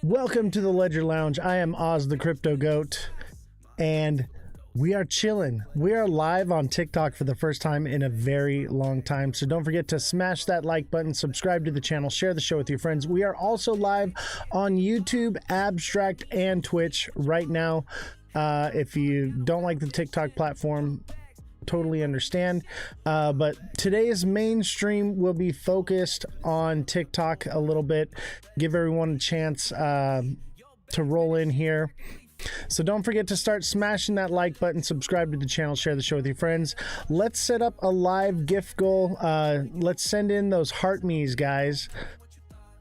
Welcome to the Ledger Lounge. I am Oz the Crypto Goat, and we are chilling. We are live on TikTok for the first time in a very long time, so don't forget to smash that like button, subscribe to the channel, share the show with your friends. We are also live on YouTube, Abstract, and Twitch right now. If you don't like the TikTok platform, totally understand, but today's mainstream will be focused on TikTok a little bit, give everyone a chance to roll in here. So don't forget to start smashing that like button, subscribe to the channel, share the show with your friends. Let's set up a live gift goal. Let's send in those heart me's, guys.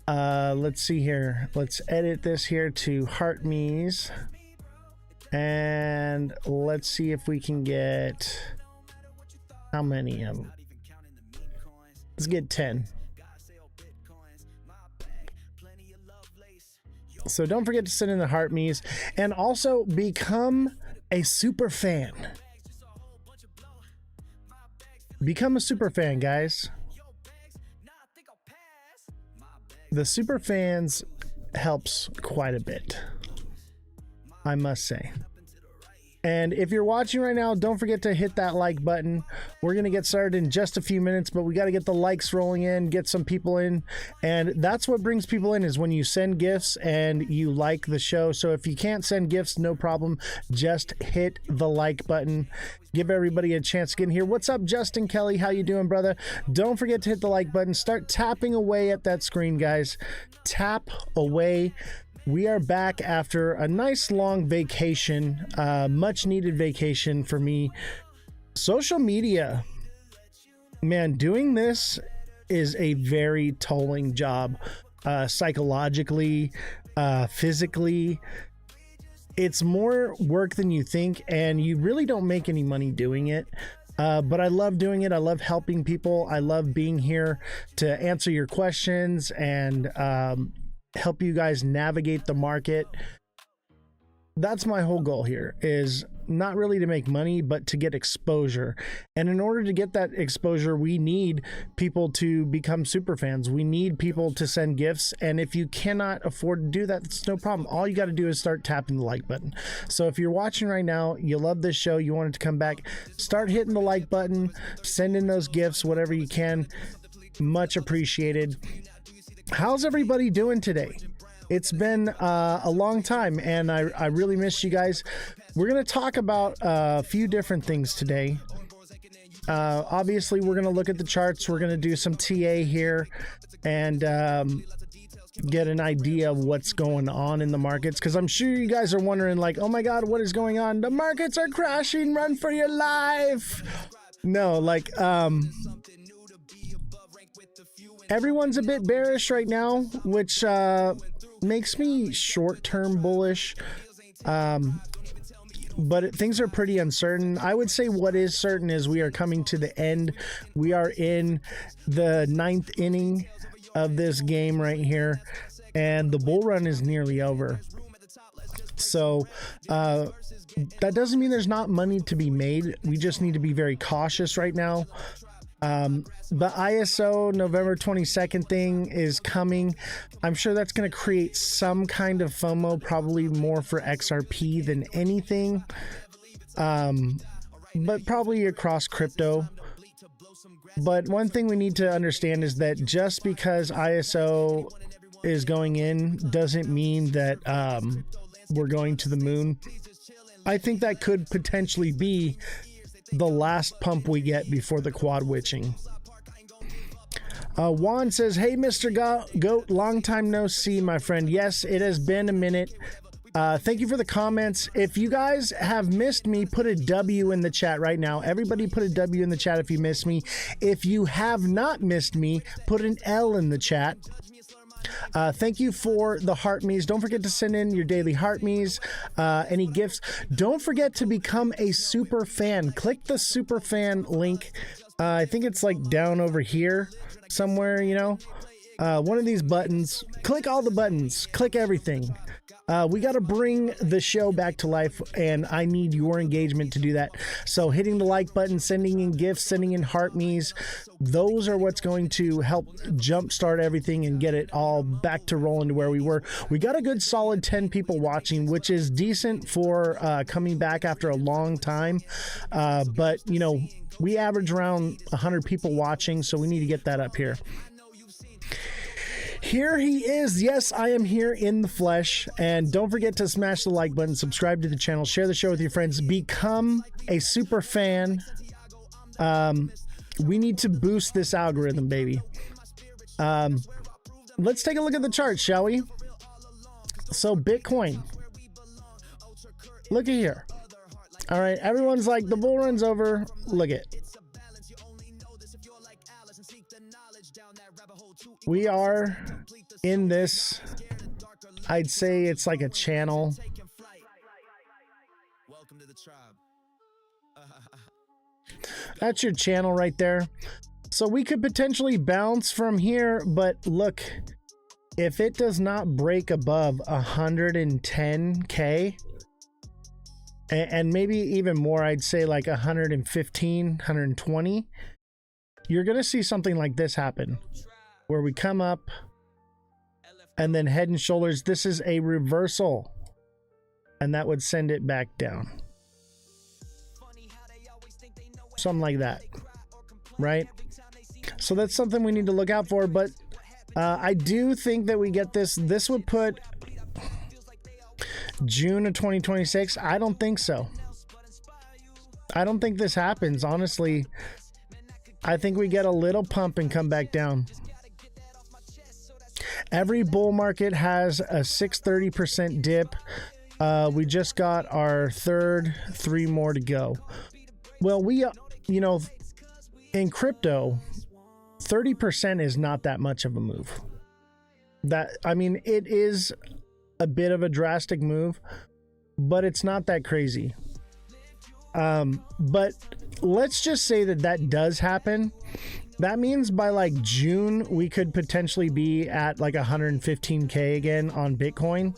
Let's see here, let's edit this here to heart me's, and let's see if we can get how many of them. Let's get 10. So don't forget to send in the heart me's and also become a super fan. Become a super fan, guys. The super fans helps quite a bit, I must say. And if you're watching right now, don't forget to hit that like button. We're going to get started in just a few minutes, but we got to get the likes rolling in, get some people in. And that's what brings people in, is when you send gifts and you like the show. So if you can't send gifts, no problem. Just hit the like button. Give everybody a chance to get in here. What's up, Justin Kelly? How you doing, brother? Don't forget to hit the like button. Start tapping away at that screen, guys. Tap away. We are back after a nice long vacation, much needed vacation for me. Social media, man, doing this is a very tolling job, psychologically, physically. It's more work than you think, and you really don't make any money doing it. But I love doing it. I love helping people. I love being here to answer your questions and help you guys navigate the market. That's my whole goal here, is not really to make money, but to get exposure. And in order to get that exposure, we need people to become super fans. We need people to send gifts. And if you cannot afford to do that, it's no problem. All you got to do is start tapping the like button. So if you're watching right now, you love this show, you want it to come back, start hitting the like button, send in those gifts, whatever you can. Much appreciated. How's everybody doing today? It's been a long time, and I really missed you guys. We're going to talk about a few different things today. Obviously, we're going to look at the charts. We're going to do some TA here and get an idea of what's going on in the markets, because I'm sure you guys are wondering, like, oh my God, what is going on? The markets are crashing. Run for your life. No, like, everyone's a bit bearish right now, which makes me short-term bullish. But things are pretty uncertain. I would say what is certain is we are coming to the end. We are in the 9th inning of this game right here, and the bull run is nearly over. So that doesn't mean there's not money to be made. We just need to be very cautious right now. The ISO November 22nd thing is coming. I'm sure that's going to create some kind of FOMO, probably more for XRP than anything, but probably across crypto. But one thing we need to understand is that just because ISO is going in doesn't mean that we're going to the moon. I think that could potentially be the last pump we get before the quad witching. Juan says, hey, Mr. Goat, long time no see, my friend. Yes, it has been a minute. Thank you for the comments. If you guys have missed me, put a W in the chat right now. Everybody put a W in the chat if you missed me. If you have not missed me, put an L in the chat. Thank you for the heart me's. Don't forget to send in your daily heart me's, any gifts. Don't forget to become a super fan. Click the super fan link. I think it's like down over here somewhere, you know. one of these buttons. Click all the buttons. Click everything. We got to bring the show back to life, and I need your engagement to do that. So hitting the like button, sending in gifts, sending in heart me's, those are what's going to help jumpstart everything and get it all back to rolling to where we were. We got a good solid 10 people watching, which is decent for coming back after a long time. But, you know, we average around 100 people watching, so we need to get that up here. Here he is. Yes, I am here in the flesh. And don't forget to smash the like button, subscribe to the channel, share the show with your friends, become a super fan. We need to boost this algorithm, baby. Let's take a look at the chart, shall we? So Bitcoin, look at here. All right, everyone's like, the bull run's over. Look at, we are in this, I'd say it's like a channel. That's your channel right there. So we could potentially bounce from here, but look, if it does not break above 110K, and maybe even more, I'd say like 115, 120, you're going to see something like this happen, where we come up and then head and shoulders. This is a reversal, and that would send it back down. Something like that, right? So that's something we need to look out for. But I do think that we get this. This would put June of 2026. I don't think so. I don't think this happens, honestly. I think we get a little pump and come back down. Every bull market has a 630% dip. We just got our third, 3 more to go. Well, we, you know, in crypto, 30% is not that much of a move. That, I mean, it is a bit of a drastic move, but it's not that crazy. But let's just say that that does happen. That means by like June, we could potentially be at like 115K again on Bitcoin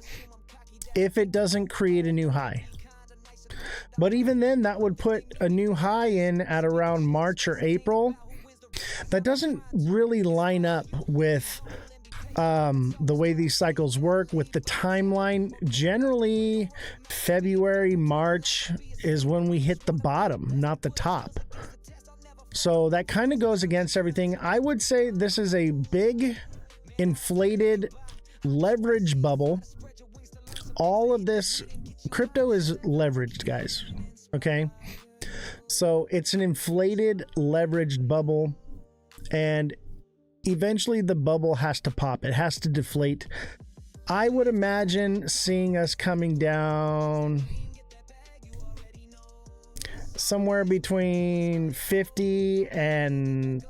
if it doesn't create a new high. But even then, that would put a new high in at around March or April. That doesn't really line up with the way these cycles work, with the timeline. Generally, February, March is when we hit the bottom, not the top. So that kind of goes against everything. I would say this is a big inflated leverage bubble. All of this crypto is leveraged, guys. Okay. So it's an inflated leveraged bubble, and eventually the bubble has to pop. It has to deflate. I would imagine seeing us coming down somewhere between 50 and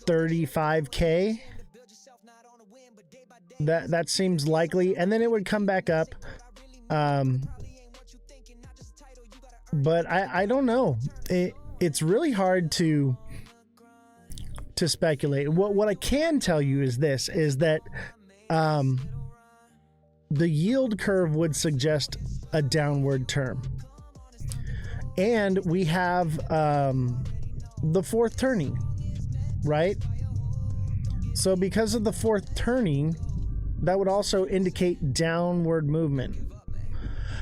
35K. That seems likely, and then it would come back up. But I don't know. It's really hard to speculate. What I can tell you is this, is that the yield curve would suggest a downward term. And we have the fourth turning, right? So because of the fourth turning, that would also indicate downward movement.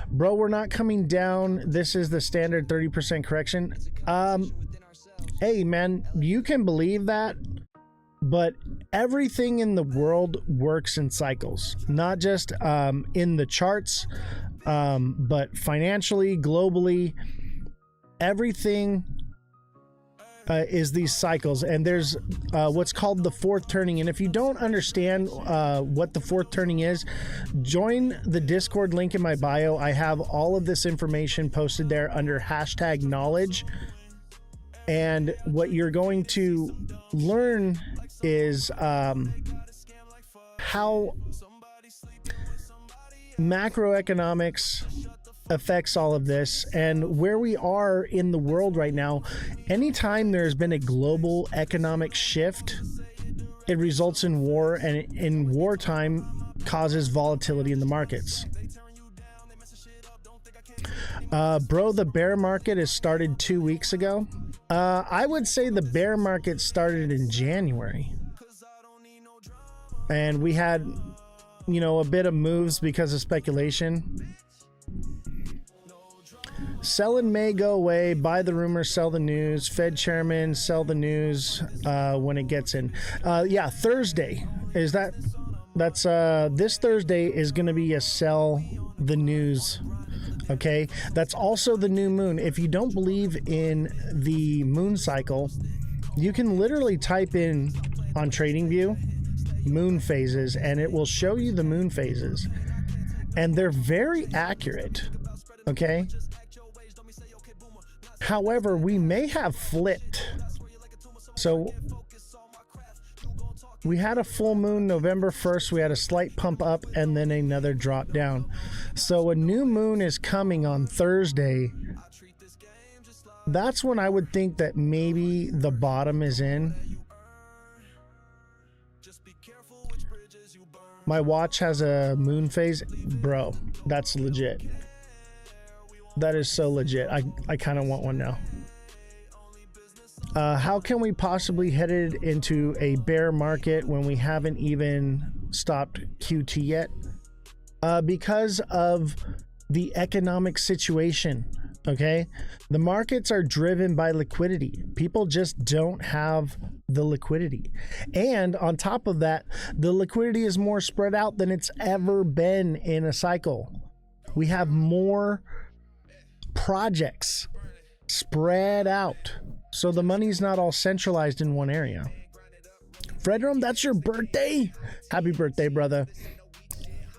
Bro, we're not coming down. This is the standard 30% correction. Hey, man, you can believe that, but everything in the world works in cycles, not just in the charts, but financially, globally. Everything is these cycles, and there's what's called the fourth turning. And if you don't understand what the fourth turning is, join the Discord link in my bio. I have all of this information posted there under #knowledge. And what you're going to learn is how macroeconomics affects all of this and where we are in the world right now. Anytime there's been a global economic shift, it results in war, and in wartime causes volatility in the markets. Bro, the bear market has started 2 weeks ago. I would say the bear market started in January. And we had, you know, a bit of moves because of speculation. Sell in May, go away. Buy the rumors, sell the news. Fed chairman, sell the news when it gets in. Yeah, Thursday. That's this Thursday is going to be a sell the news. Okay, that's also the new moon. If you don't believe in the moon cycle, you can literally type in on TradingView moon phases and it will show you the moon phases, and they're very accurate. Okay, however, we may have flipped. So we had a full moon November 1st. We had a slight pump up and then another drop down. So a new moon is coming on Thursday. That's when I would think that maybe the bottom is in. My watch has a moon phase. Bro, that's legit. That is so legit. I kind of want one now. How can we possibly headed into a bear market when we haven't even stopped QT yet? Because of the economic situation. Okay, the markets are driven by liquidity. People just don't have the liquidity, and on top of that, the liquidity is more spread out than it's ever been in a cycle. We have more projects spread out, so the money's not all centralized in one area. Fredrum, that's your birthday. Happy birthday, brother.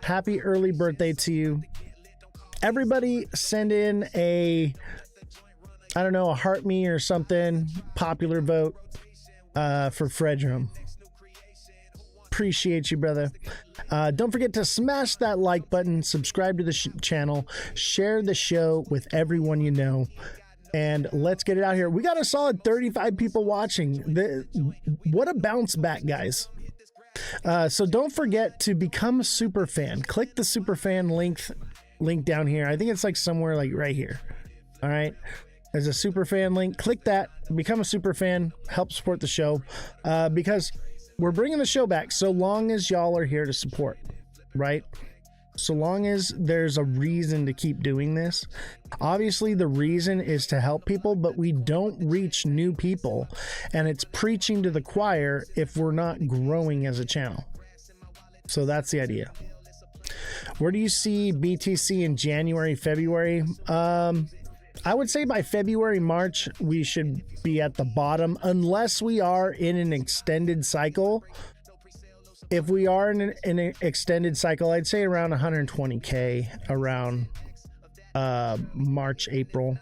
Happy early birthday to you. Everybody send in a, I don't know, a heart me or something, popular vote for Fredrum. Appreciate you, brother. Don't forget to smash that like button, subscribe to the channel, share the show with everyone you know, and let's get it out here. We got a solid 35 people watching. What a bounce back, guys. So don't forget to become a super fan. Click the super fan link down here. I think it's like somewhere like right here. All right, there's a super fan link. Click that, become a super fan, help support the show, because we're bringing the show back so long as y'all are here to support, right? So long as there's a reason to keep doing this. Obviously the reason is to help people, but we don't reach new people, and it's preaching to the choir if we're not growing as a channel. So that's the idea. Where do you see BTC in January, February? I would say by February, March, we should be at the bottom, unless we are in an extended cycle. If we are in an extended cycle, I'd say around 120K around March, April,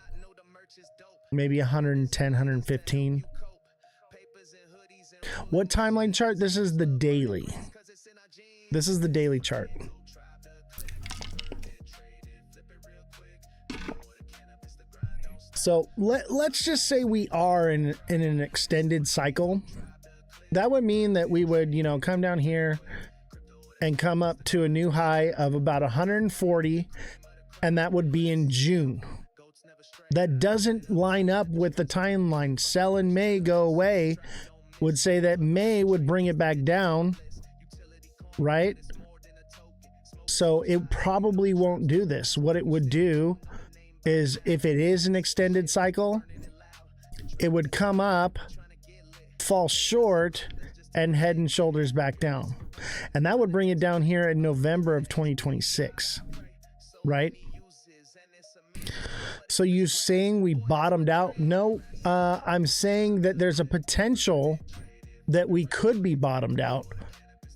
maybe 110, 115. What timeline chart? This is the daily. This is the daily chart. So let's just say we are in an extended cycle. That would mean that we would, you know, come down here and come up to a new high of about 140, and that would be in June. That doesn't line up with the timeline. Sell in May, go away would say that May would bring it back down, right? So it probably won't do this. What it would do is, if it is an extended cycle, it would come up, fall short, and head and shoulders back down, and that would bring it down here in November of 2026, right? So you saying we bottomed out? No, I'm saying that there's a potential that we could be bottomed out.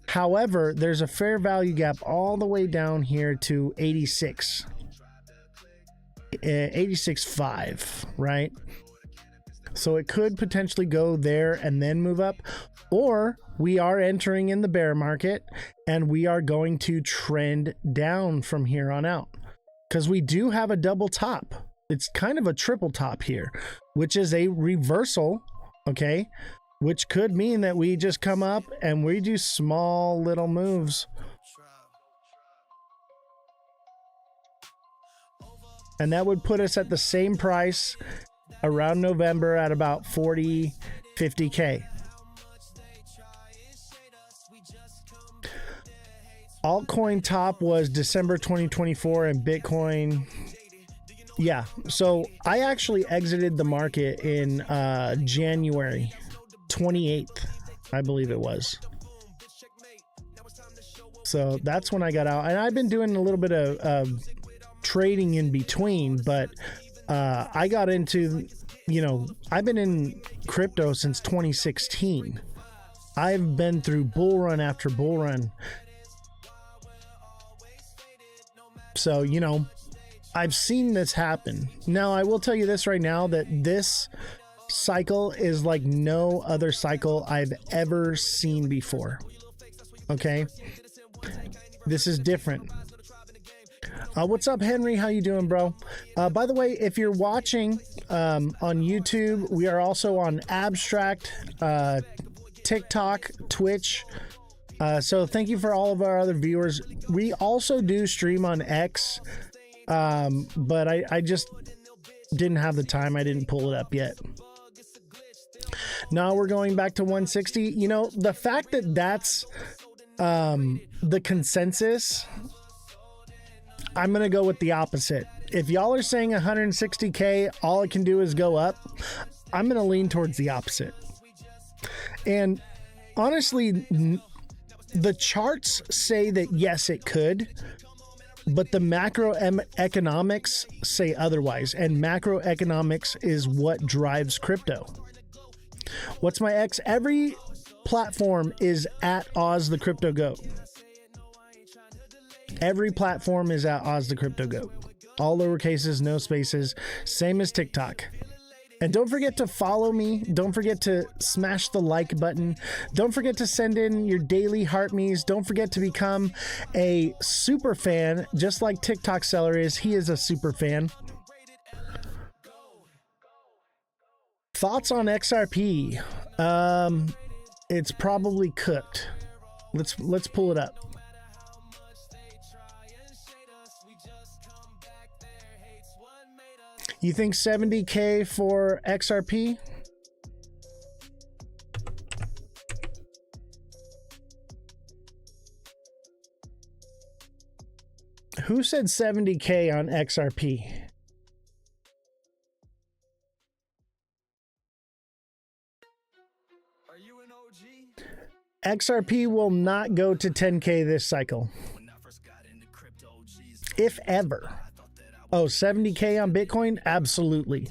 However, there's a fair value gap all the way down here to 86.5, right? So it could potentially go there and then move up, or we are entering in the bear market and we are going to trend down from here on out, because we do have a double top. It's kind of a triple top here, which is a reversal, okay, which could mean that we just come up and we do small little moves. And that would put us at the same price around November at about 40, 50K. Altcoin top was December 2024 and Bitcoin. Yeah, so I actually exited the market in January 28th, I believe it was. So that's when I got out. And I've been doing a little bit of trading in between, but I got into, you know, I've been in crypto since 2016. I've been through bull run after bull run. So, you know, I've seen this happen. Now, I will tell you this right now, that this cycle is like no other cycle I've ever seen before. Okay? This is different. What's up, Henry? How you doing, bro? By the way, if you're watching on YouTube, we are also on Abstract, TikTok, Twitch. So thank you for all of our other viewers. We also do stream on X, but I just didn't have the time. I didn't pull it up yet. Now we're going back to 160. You know, the fact that that's the consensus, I'm going to go with the opposite. If y'all are saying 160K, all it can do is go up, I'm going to lean towards the opposite. And honestly, the charts say that yes, it could, but the macroeconomics say otherwise, and macroeconomics is what drives crypto. What's my X? Every platform is at Oz the Crypto Goat. Every platform is at Oz the Crypto Goat. All lowercases, no spaces, same as TikTok. And don't forget to follow me. Don't forget to smash the like button. Don't forget to send in your daily heart me's. Don't forget to become a super fan, just like TikTok seller is. He is a super fan. Thoughts on XRP? It's probably cooked. Let's pull it up. You think 70K for XRP? Who said 70K on XRP? Are you an OG? XRP will not go to 10K this cycle. If ever. Oh, 70K on Bitcoin? Absolutely.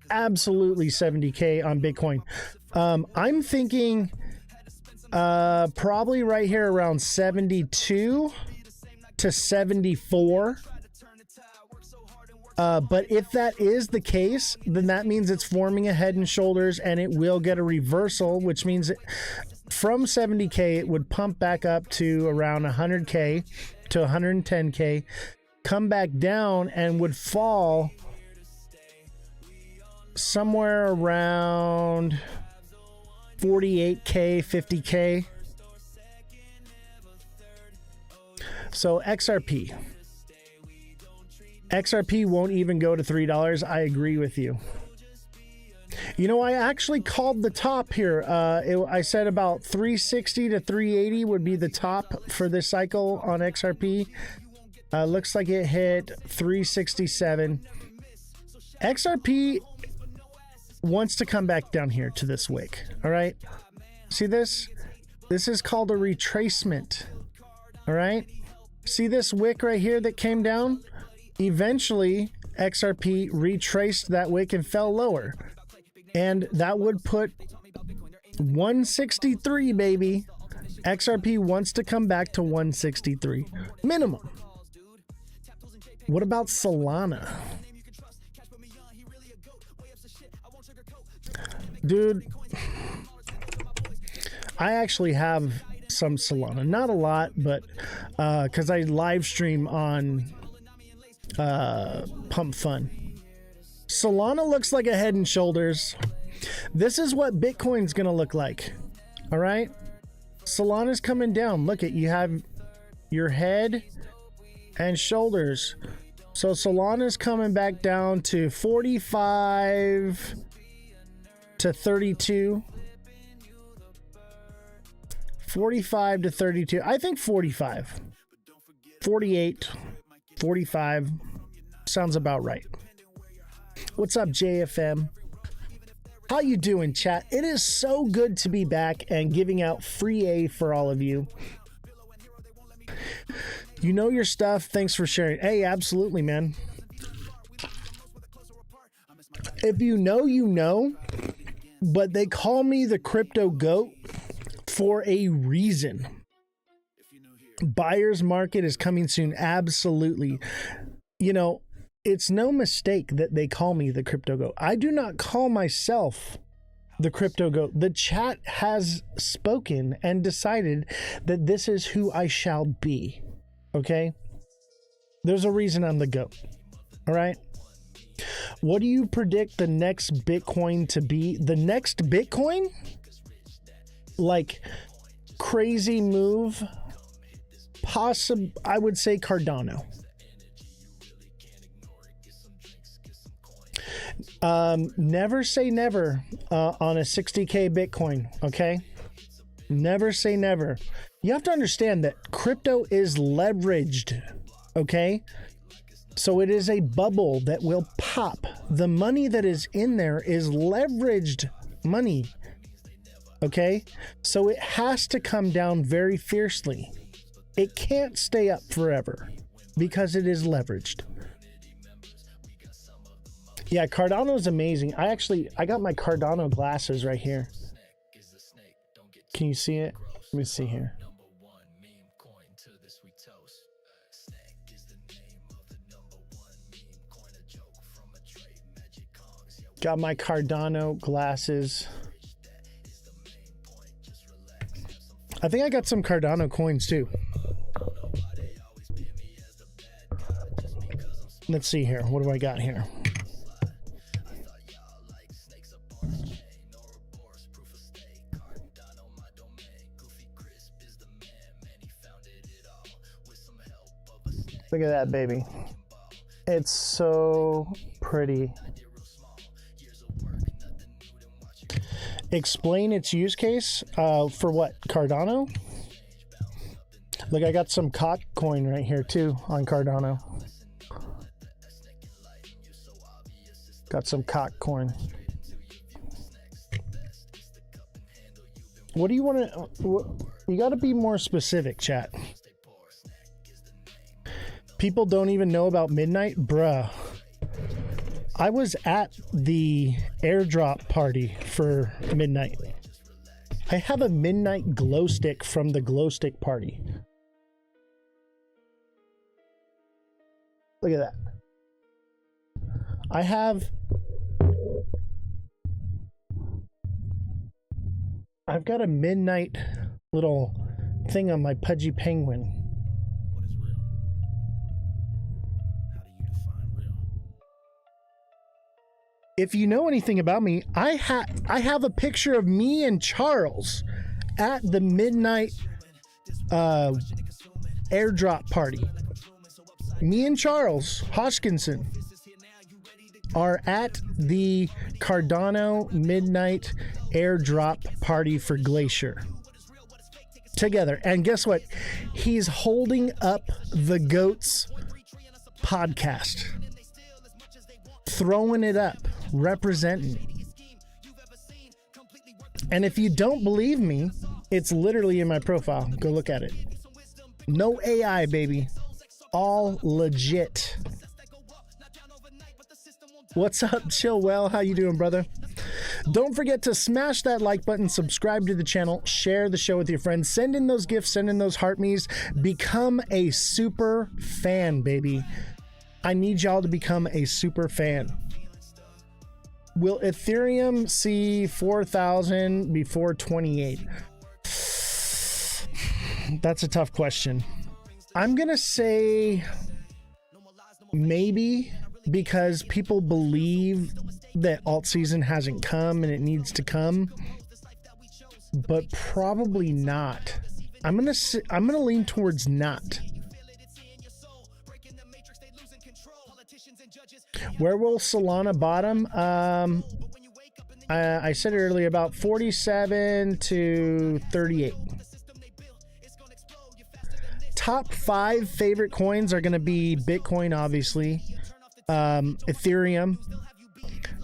Absolutely 70K on Bitcoin. I'm thinking probably right here around 72 to 74. But if that is the case, then that means it's forming a head and shoulders, and it will get a reversal, which means from 70K, it would pump back up to around 100K to 110K. Come back down and would fall somewhere around 48K, 50K. So XRP won't even go to $3. I agree with you. You know, I actually called the top here. I said about 360 to 380 would be the top for this cycle on XRP. Looks like it hit 367. XRP wants to come back down here to this wick. All right. See this? This is called a retracement. All right. See this wick right here that came down? Eventually, XRP retraced that wick and fell lower. And that would put 163, baby. XRP wants to come back to 163 minimum. What about Solana? Dude, I actually have some Solana. Not a lot, but because I live stream on Pump Fun. Solana looks like a head and shoulders. This is what Bitcoin's gonna look like. All right, Solana's coming down. Look at, you have your head and shoulders. So Solana's coming back down to 45 to 32. 45 to 32. I think 45. 48, 45 sounds about right. What's up, JFM? How you doing, chat? It is so good to be back and giving out free A for all of you. You know your stuff. Thanks for sharing. Hey, absolutely, man. If you know, you know, but they call me the crypto goat for a reason. Buyer's market is coming soon. Absolutely. You know, it's no mistake that they call me the crypto goat. I do not call myself the crypto goat. The chat has spoken and decided that this is who I shall be. Okay? There's a reason I'm the goat. All right? What do you predict the next Bitcoin to be? The next Bitcoin? Like, crazy move? I would say Cardano. Never say never on a 60K Bitcoin, okay? Never say never. You have to understand that crypto is leveraged, okay? So it is a bubble that will pop. The money that is in there is leveraged money, okay? So it has to come down very fiercely. It can't stay up forever because it is leveraged. Yeah, Cardano is amazing. I got my Cardano glasses right here. Can you see it? Let me see here. Got my Cardano glasses. I think I got some Cardano coins too. Let's see here. What do I got here? Look at that, baby. It's so pretty. Explain its use case for what? Cardano? Look, I got some COT coin right here too on Cardano. Got some COT coin. What do you want to... You got to be more specific, chat. People don't even know about Midnight? Bruh. I was at the airdrop party for Midnight. I have a Midnight glow stick from the glow stick party. Look at that. I've got a Midnight little thing on my Pudgy Penguin. What is real? How do you define real? If you know anything about me, I have a picture of me and Charles at the Midnight airdrop party. Me and Charles Hodgkinson are at the Cardano Midnight airdrop party for Glacier together. And guess what? He's holding up the GOATS podcast, throwing it up, representing. And if you don't believe me, it's literally in my profile. Go look at it. No AI, baby. All legit. What's up, Chill Well? How you doing, brother? Don't forget to smash that like button, subscribe to the channel, share the show with your friends, send in those gifts, send in those heart me's, become a super fan, baby. I need y'all to become a super fan. Will Ethereum see 4,000 before 28? That's a tough question. I'm gonna say maybe, because people believe that alt season hasn't come and it needs to come, but probably not. I'm gonna lean towards not. Where will Solana bottom? I said it earlier, about 47 to 38. Top 5 favorite coins are going to be Bitcoin, obviously, Ethereum,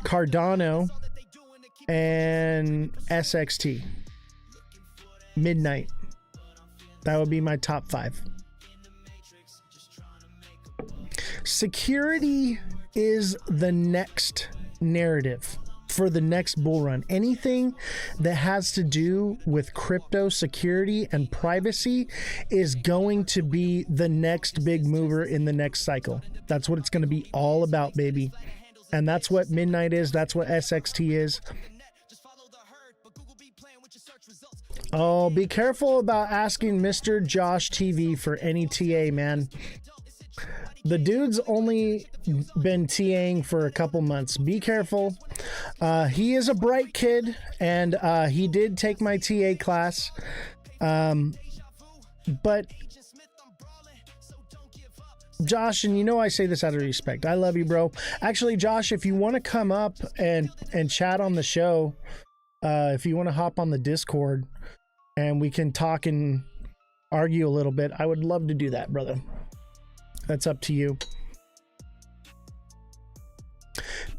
Cardano, and SXT. Midnight. That would be my top 5. Security is the next narrative for the next bull run. Anything that has to do with crypto security and privacy is going to be the next big mover in the next cycle. That's what it's going to be all about, baby. And that's what Midnight is. That's what SXT is. Oh, be careful about asking Mr. Josh TV for any TA, man. The dude's only been TAing for a couple months. Be careful. He is a bright kid, and he did take my TA class. But Josh, and you know I say this out of respect, I love you, bro. Actually, Josh, if you want to come up and chat on the show, if you want to hop on the Discord and we can talk and argue a little bit, I would love to do that, brother. That's up to you.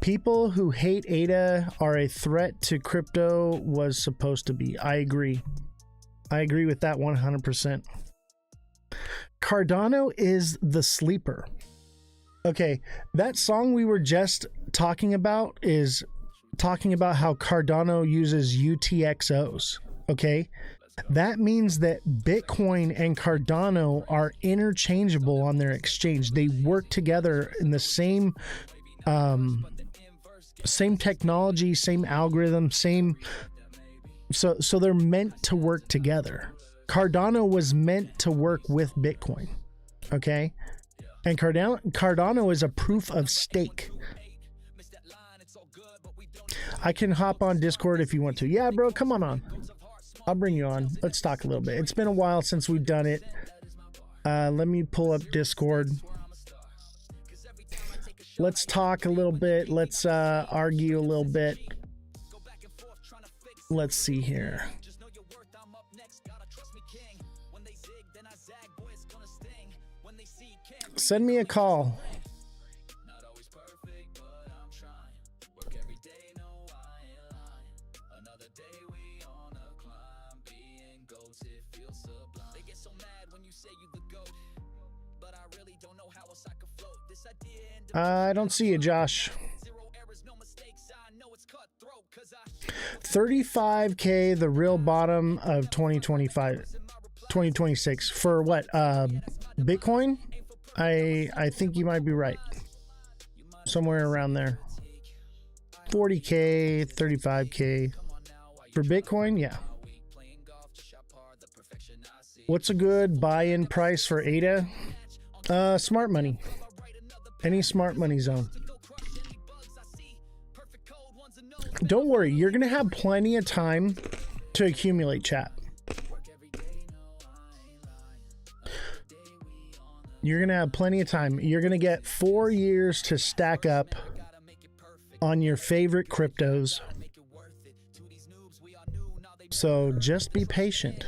People who hate ADA are a threat to crypto was supposed to be. I agree. I agree with that 100%. Cardano is the sleeper. Okay, that song we were just talking about is talking about how Cardano uses UTXOs. Okay, that means that Bitcoin and Cardano are interchangeable on their exchange. They work together in the same technology, same algorithm, so they're meant to work together. Cardano was meant to work with Bitcoin. Okay? And Cardano is a proof of stake. I can hop on Discord if you want to. Yeah, bro, come on. I'll bring you on. Let's talk a little bit. It's been a while since we've done it. Let me pull up Discord. Let's talk a little bit. Let's argue a little bit. Let's see here. Send me a call. I don't see you, Josh. 35K, the real bottom of 2026 for what? Bitcoin? I think you might be right. Somewhere around there. 40K, 35K for Bitcoin. Yeah. What's a good buy-in price for ADA? Smart money. Any smart money zone. Don't worry, you're gonna have plenty of time to accumulate, chat. You're gonna have plenty of time. You're gonna get 4 years to stack up on your favorite cryptos. So just be patient.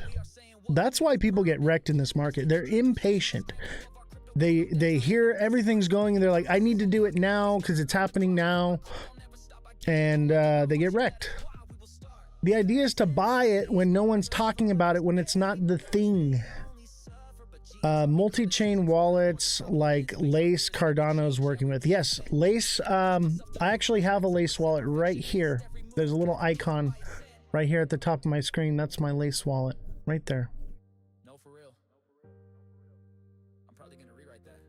That's why people get wrecked in this market. They're impatient. They hear everything's going and they're like, I need to do it now because it's happening now. And they get wrecked. The idea is to buy it when no one's talking about it, when it's not the thing. Multi-chain wallets like Lace, Cardano's working with. Yes, Lace. I actually have a Lace wallet right here. There's a little icon right here at the top of my screen. That's my Lace wallet right there. No, for real. I'm probably gonna rewrite that.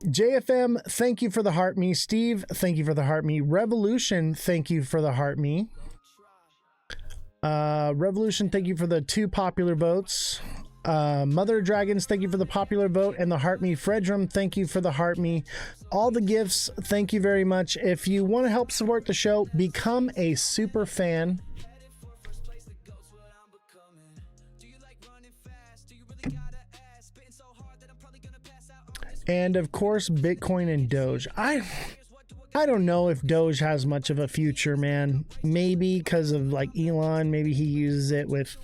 JFM, thank you for the heart me. Steve, thank you for the heart me. Revolution, thank you for the heart me. Revolution, thank you for the 2 popular votes. Mother Dragons, thank you for the popular vote and the heart me. Fredrum, thank you for the heart me. All the gifts, thank you very much. If you want to help support the show, become a super fan. And of course, Bitcoin and Doge. I don't know if Doge has much of a future, man. Maybe because of like Elon, maybe he uses it with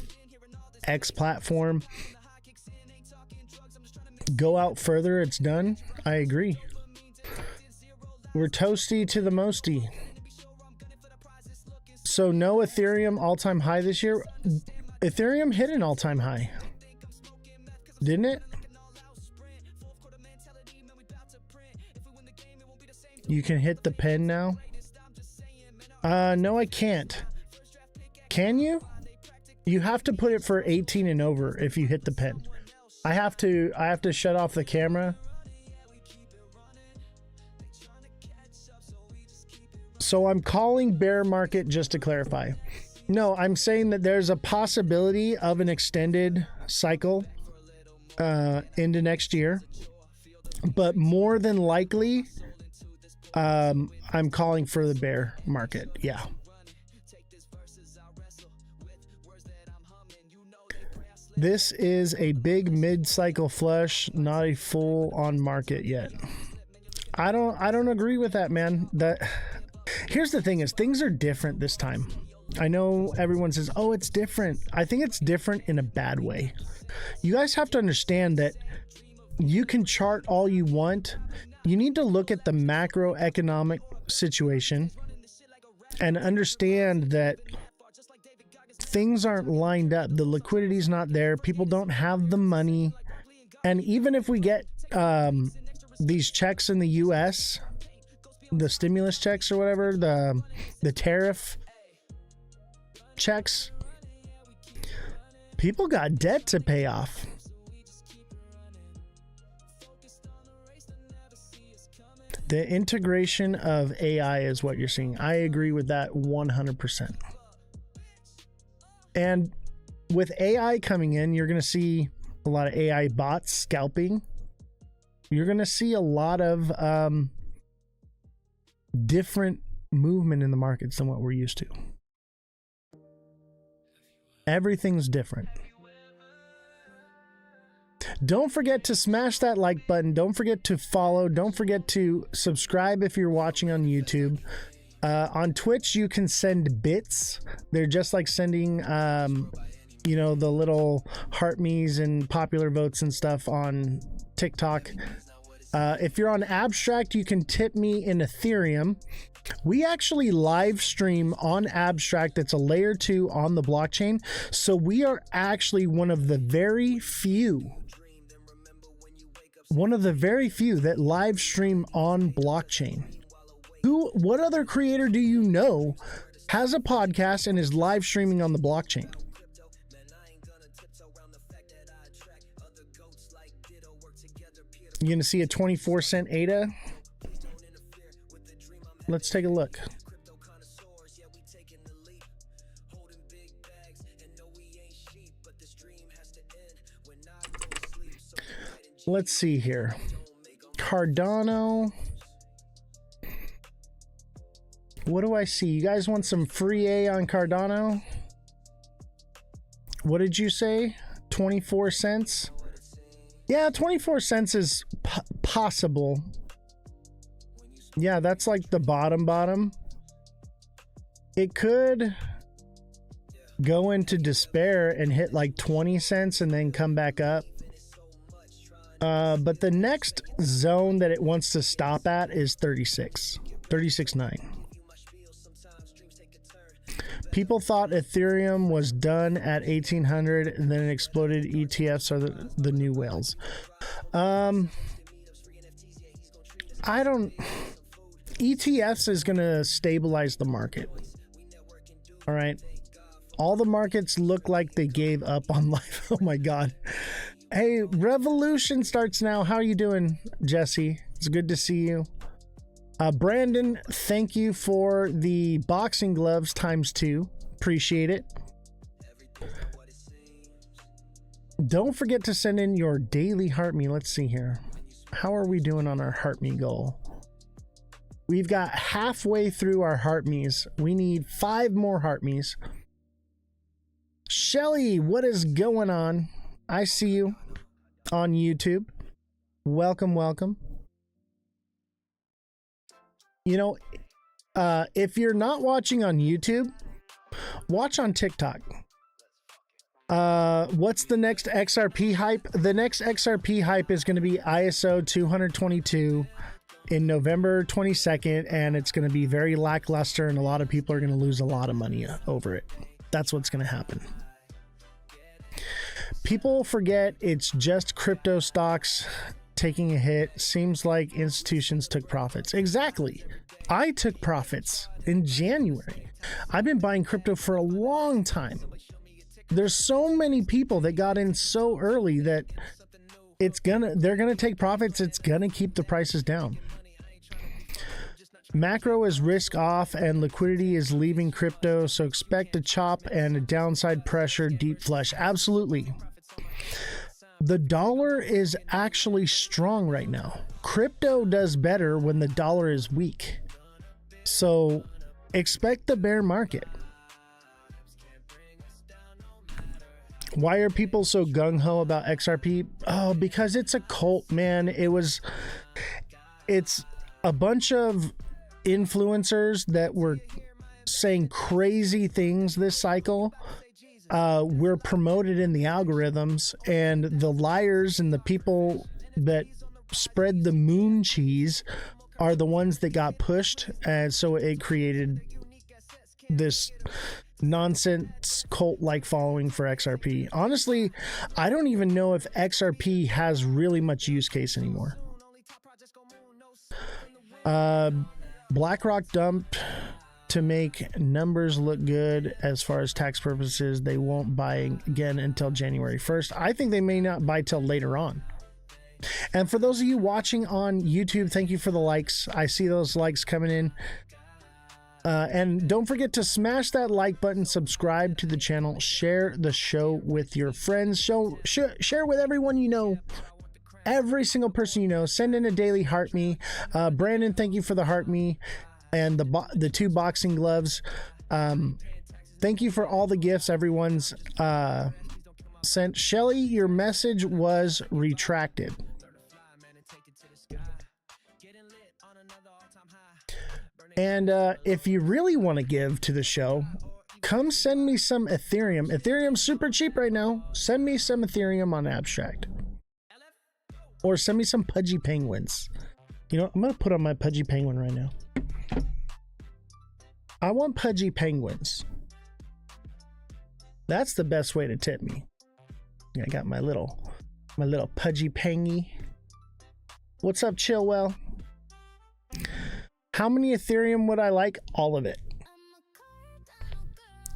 X platform. Go out further, it's done. I agree. We're toasty to the mosty. So no Ethereum all-time high this year. Ethereum hit an all-time high, didn't it? You can hit the pen now. No, I can't. Can you? You have to put it for 18 and over if you hit the pen. I have to shut off the camera. So I'm calling bear market, just to clarify. No, I'm saying that there's a possibility of an extended cycle into next year, but more than likely, I'm calling for the bear market. Yeah. This is a big mid-cycle flush, not a full-on market yet. I don't agree with that, man. Here's the thing: is things are different this time. I know everyone says, "Oh, it's different." I think it's different in a bad way. You guys have to understand that you can chart all you want. You need to look at the macroeconomic situation and understand that things aren't lined up. The liquidity's not there. People don't have the money. And even if we get these checks in the US, the stimulus checks or whatever, the tariff checks, people got debt to pay off. The integration of AI is what you're seeing. I agree with that 100%. And with AI coming in, you're going to see a lot of AI bots scalping. You're going to see a lot of different movement in the markets than what we're used to. Everything's different. Don't forget to smash that like button. Don't forget to follow. Don't forget to subscribe if you're watching on YouTube. On Twitch, you can send bits. They're just like sending, the little heart me's and popular votes and stuff on TikTok. If you're on Abstract, you can tip me in Ethereum. We actually live stream on Abstract. That's a layer 2 on the blockchain. So we are actually one of the very few that live stream on blockchain. What other creator do you know has a podcast and is live streaming on the blockchain? You're going to see a 24-cent ADA? Let's take a look. Let's see here. Cardano. What do I see? You guys want some free A on Cardano? What did you say? 24 cents? Yeah, 24 cents is possible. Yeah, that's like the bottom. It could go into despair and hit like 20 cents and then come back up. But the next zone that it wants to stop at is 36.9. People thought Ethereum was done at 1800 and then it exploded. ETFs are the new whales. ETFs is going to stabilize the market. All right. All the markets look like they gave up on life. Oh my God. Hey, Revolution starts now. How are you doing, Jesse? It's good to see you. Brandon, thank you for the boxing gloves ×2. Appreciate it. Don't forget to send in your daily heart me. Let's see here. How are we doing on our heart me goal? We've got halfway through our heart me's. We need 5 more heart me's. Shelly, what is going on? I see you on YouTube. Welcome, welcome. You know, if you're not watching on YouTube, watch on TikTok. What's the next XRP hype? The next XRP hype is going to be ISO 222 in November 22nd, and it's going to be very lackluster, and a lot of people are going to lose a lot of money over it. That's what's going to happen. People forget it's just crypto stocks taking a hit. Seems like institutions took profits. Exactly. I took profits in January. I've been buying crypto for a long time. There's so many people that got in so early that they're gonna take profits. It's gonna keep the prices down. Macro is risk off and liquidity is leaving crypto, so expect a chop and a downside pressure deep flush. Absolutely. The dollar is actually strong right now. Crypto does better when the dollar is weak. So expect the bear market. Why are people so gung-ho about XRP? Oh, because it's a cult, man. It's a bunch of influencers that were saying crazy things this cycle. We're promoted in the algorithms, and the liars and the people that spread the moon cheese are the ones that got pushed, and so it created this nonsense cult-like following for XRP. Honestly, I don't even know if XRP has really much use case anymore. BlackRock dumped to make numbers look good as far as tax purposes. They won't buy again until January 1st. I think they may not buy till later on. And for those of you watching on YouTube, thank you for the likes. I see those likes coming in. And don't forget to smash that like button, subscribe to the channel, share the show with your friends, share with everyone you know, every single person you know. Send in a daily heart me. Brandon, thank you for the heart me and the 2 boxing gloves. Thank you for all the gifts everyone's sent. Shelly, your message was retracted. And if you really want to give to the show, come send me some Ethereum. Ethereum's super cheap right now. Send me some Ethereum on Abstract. Or send me some Pudgy Penguins. You know, I'm going to put on my Pudgy Penguin right now. I want Pudgy Penguins. That's the best way to tip me. I got my little Pudgy Pengy. What's up, Chillwell? How many Ethereum would I like? All of it.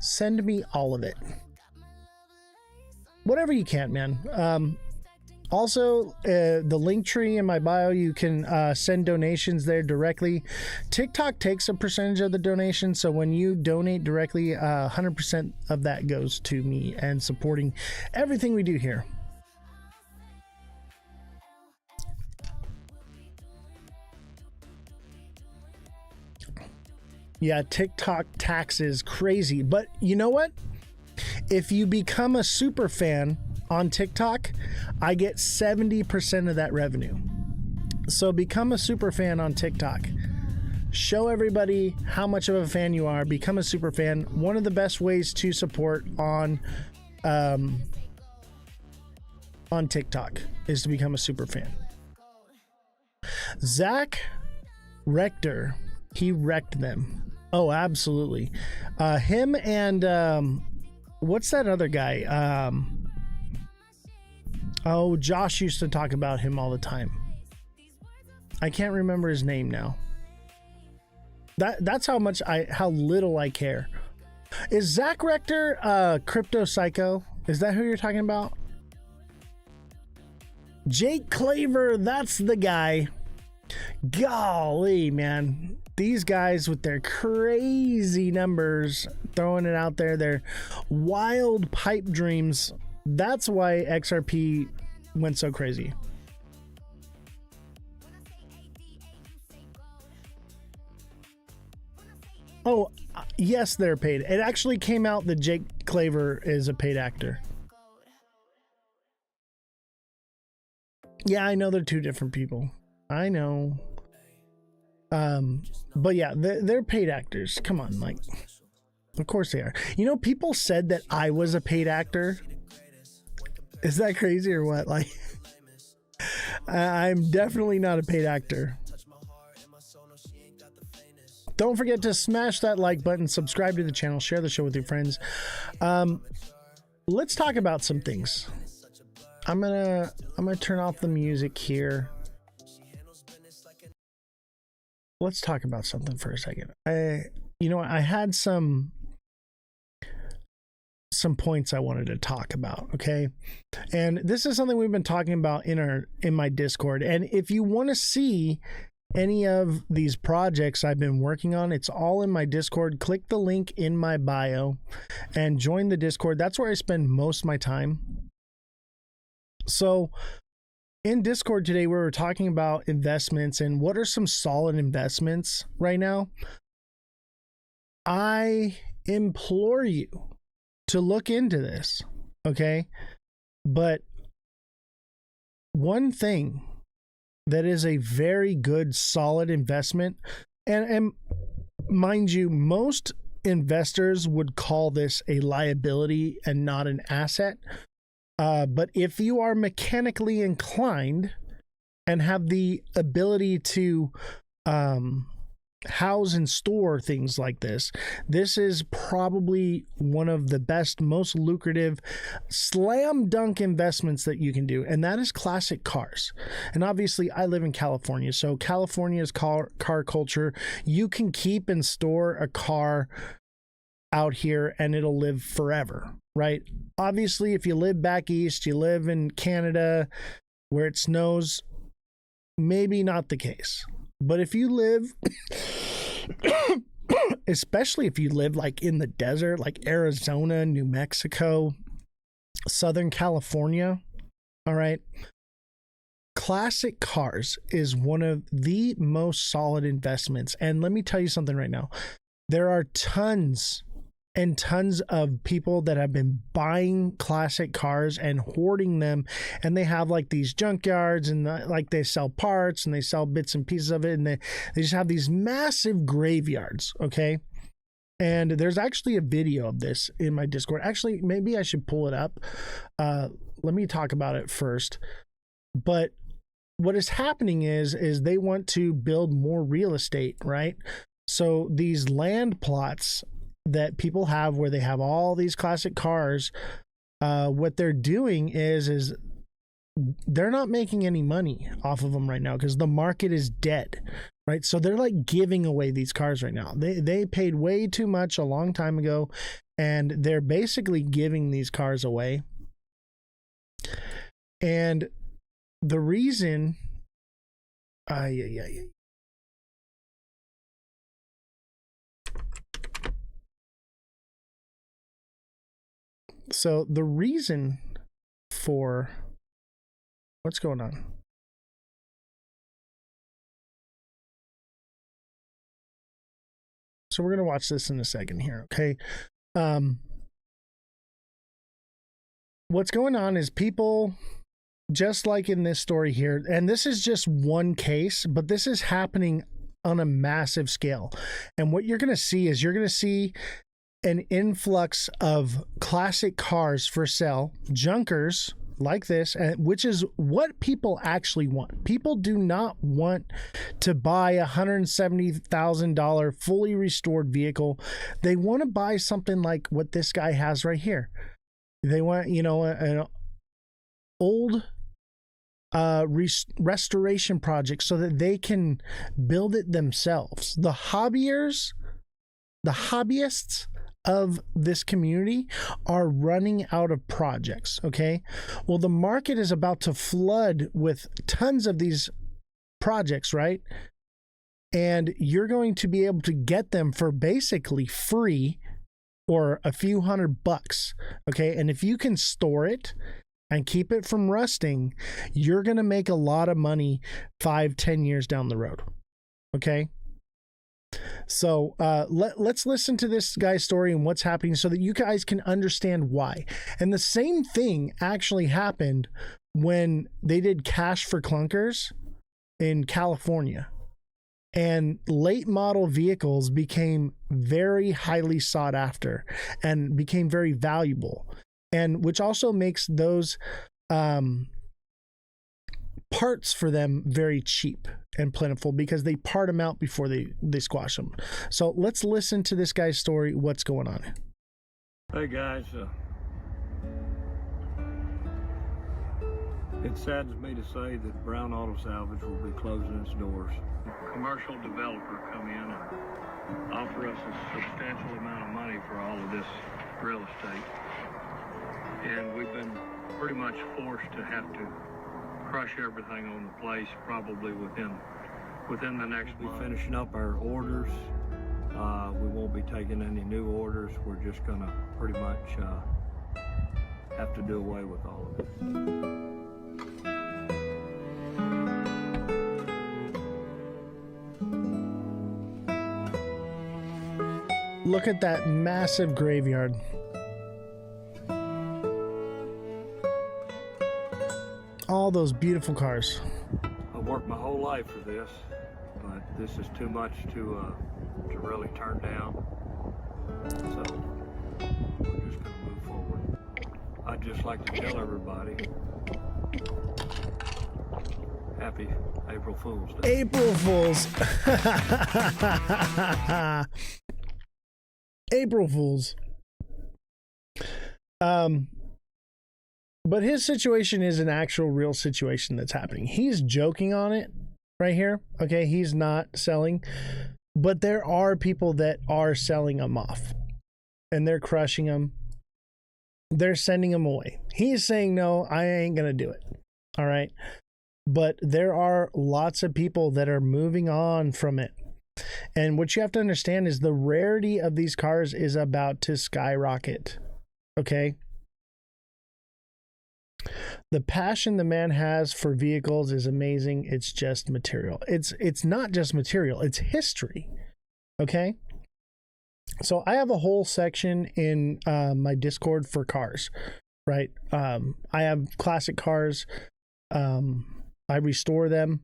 Send me all of it. Whatever you can, man. Also, the link tree in my bio, you can send donations there directly. TikTok takes a percentage of the donation, so when you donate directly, 100% of that goes to me and supporting everything we do here. Yeah, TikTok tax is crazy, but you know what? If you become a super fan on TikTok, I get 70% of that revenue. So become a super fan on TikTok. Show everybody how much of a fan you are. Become a super fan. One of the best ways to support on TikTok is to become a super fan. Zach Rector, he wrecked them. Oh, absolutely. Him and what's that other guy? Josh used to talk about him all the time. I can't remember his name now. That's how little I care. Is Zach Rector Crypto Psycho? Is that who you're talking about? Jake Claver, that's the guy. Golly, man. These guys with their crazy numbers, throwing it out there, their wild pipe dreams, That's why XRP went so crazy. Oh, yes, they're paid. It actually came out that Jake Claver is a paid actor. Yeah, I know they're two different people. I know. But yeah, they're paid actors. Come on, like, of course they are. You know, people said that I was a paid actor. Is that crazy or what? Like, I'm definitely not a paid actor. Don't forget to smash that like button, subscribe to the channel, share the show with your friends. Let's talk about some things. I'm gonna turn off the music here. Let's talk about something for a second. I had some points I wanted to talk about, okay? And this is something we've been talking about in my Discord. And if you want to see any of these projects I've been working on, it's all in my Discord. Click the link in my bio and join the Discord. That's where I spend most of my time. So in Discord today, we were talking about investments and what are some solid investments right now. I implore you to look into this, okay? But one thing that is a very good, solid investment, and mind you, most investors would call this a liability and not an asset. But if you are mechanically inclined and have the ability to house and store things like this, this is probably one of the best, most lucrative slam dunk investments that you can do, and that is classic cars. And obviously I live in California, so California's car culture, you can keep and store a car out here and it'll live forever, right? Obviously if you live back east, you live in Canada where it snows, maybe not the case. But if you live, especially if you live like in the desert, like Arizona, New Mexico, Southern California, all right, classic cars is one of the most solid investments. And let me tell you something right now. There are tons and tons of people that have been buying classic cars and hoarding them, and they have like these junkyards and like they sell parts and they sell bits and pieces of it, and they just have these massive graveyards, okay? And there's actually a video of this in my Discord. Actually, maybe I should pull it up. Let me talk about it first. But what is happening is they want to build more real estate, right? So these land plots that people have where they have all these classic cars, what they're doing is they're not making any money off of them right now because the market is dead, right? So they're like giving away these cars right now. They paid way too much a long time ago, and they're basically giving these cars away. And the reason so the reason for what's going on. So we're going to watch this in a second here, okay? What's going on is people, just like in this story here, and this is just one case, but this is happening on a massive scale. And what you're going to see is you're going to see an influx of classic cars for sale, junkers like this, which is what people actually want. People do not want to buy a $170,000 fully restored vehicle. They want to buy something like what this guy has right here. They want, an old restoration project so that they can build it themselves. The hobbyists of this community are running out of projects, okay? Well, the market is about to flood with tons of these projects, right? And you're going to be able to get them for basically free or a few $100, okay? And if you can store it and keep it from rusting, you're going to make a lot of money 5-10 years down the road, okay? So let's listen to this guy's story and what's happening so that you guys can understand why. And the same thing actually happened when they did Cash for Clunkers in California. And late model vehicles became very highly sought after and became very valuable. And which also makes those parts for them very cheap and plentiful because they part them out before they squash them. So let's listen to this guy's story. What's going on? Hey guys, it saddens me to say that Brown Auto Salvage will be closing its doors. A commercial developer come in and offer us a substantial amount of money for all of this real estate. And we've been pretty much forced to have to crush everything on the place probably within the next month. We're finishing up our orders. We won't be taking any new orders. We're just gonna pretty much have to do away with all of it. Look at that massive graveyard. All those beautiful cars. I've worked my whole life for this, but this is too much to really turn down. So we're just gonna move forward. I'd just like to tell everybody, happy April Fool's Day. April Fools. April Fools. But his situation is an actual real situation that's happening. He's joking on it right here. Okay, he's not selling. But there are people that are selling them off. And they're crushing them. They're sending them away. He's saying, no, I ain't going to do it. All right. But there are lots of people that are moving on from it. And what you have to understand is the rarity of these cars is about to skyrocket. Okay. The passion the man has for vehicles is amazing. It's just material. It's not just material. It's history. Okay. So I have a whole section in my Discord for cars, right? I have classic cars. I restore them.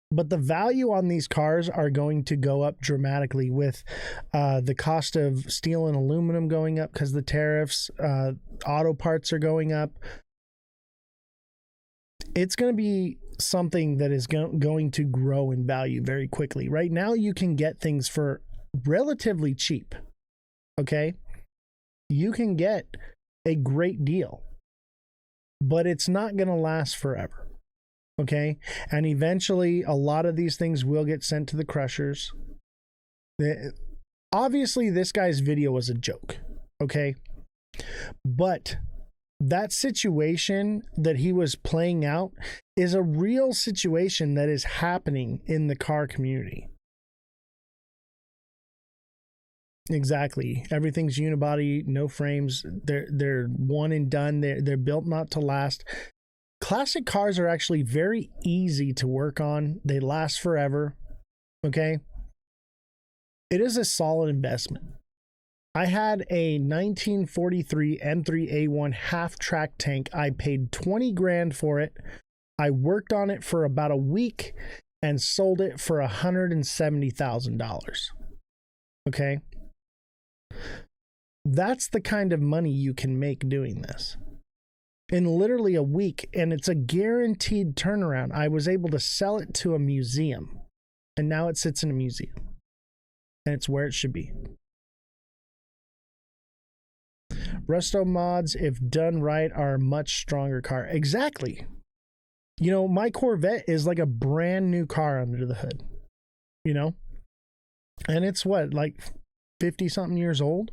But the value on these cars are going to go up dramatically with the cost of steel and aluminum going up because the tariffs, auto parts are going up. It's going to be something that is going to grow in value very quickly. Right now, you can get things for relatively cheap. Okay? You can get a great deal, but it's not going to last forever. Okay, and eventually a lot of these things will get sent to the crushers. Obviously, this guy's video was a joke. Okay, but that situation that he was playing out is a real situation that is happening in the car community. Exactly. Everything's unibody, no frames. They're one and done. They're built not to last. Classic cars are actually very easy to work on. They last forever. Okay. It is a solid investment. I had a 1943 M3A1 half-track tank. I paid 20 grand for it. I worked on it for about a week and sold it for $170,000. Okay. That's the kind of money you can make doing this. In literally a week, and it's a guaranteed turnaround. I was able to sell it to a museum, and now it sits in a museum, and it's where it should be. Resto mods, if done right, are a much stronger car. Exactly. You know, my Corvette is like a brand new car under the hood, you know, and it's what, like 50 something years old,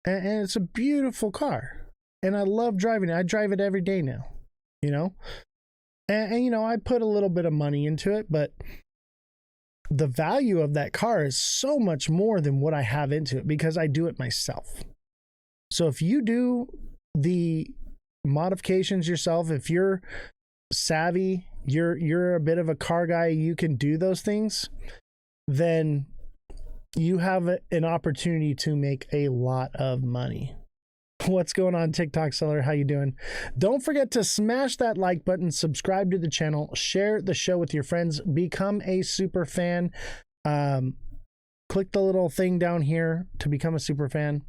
and it's a beautiful car. And I love driving it. I drive it every day now, you know? And you know, I put a little bit of money into it, but the value of that car is so much more than what I have into it because I do it myself. So if you do the modifications yourself, if you're savvy, you're a bit of a car guy, you can do those things, then you have an opportunity to make a lot of money. What's going on, TikTok seller? How you doing? Don't forget to smash that like button, subscribe to the channel, share the show with your friends, become a super fan. Click the little thing down here to become a super fan.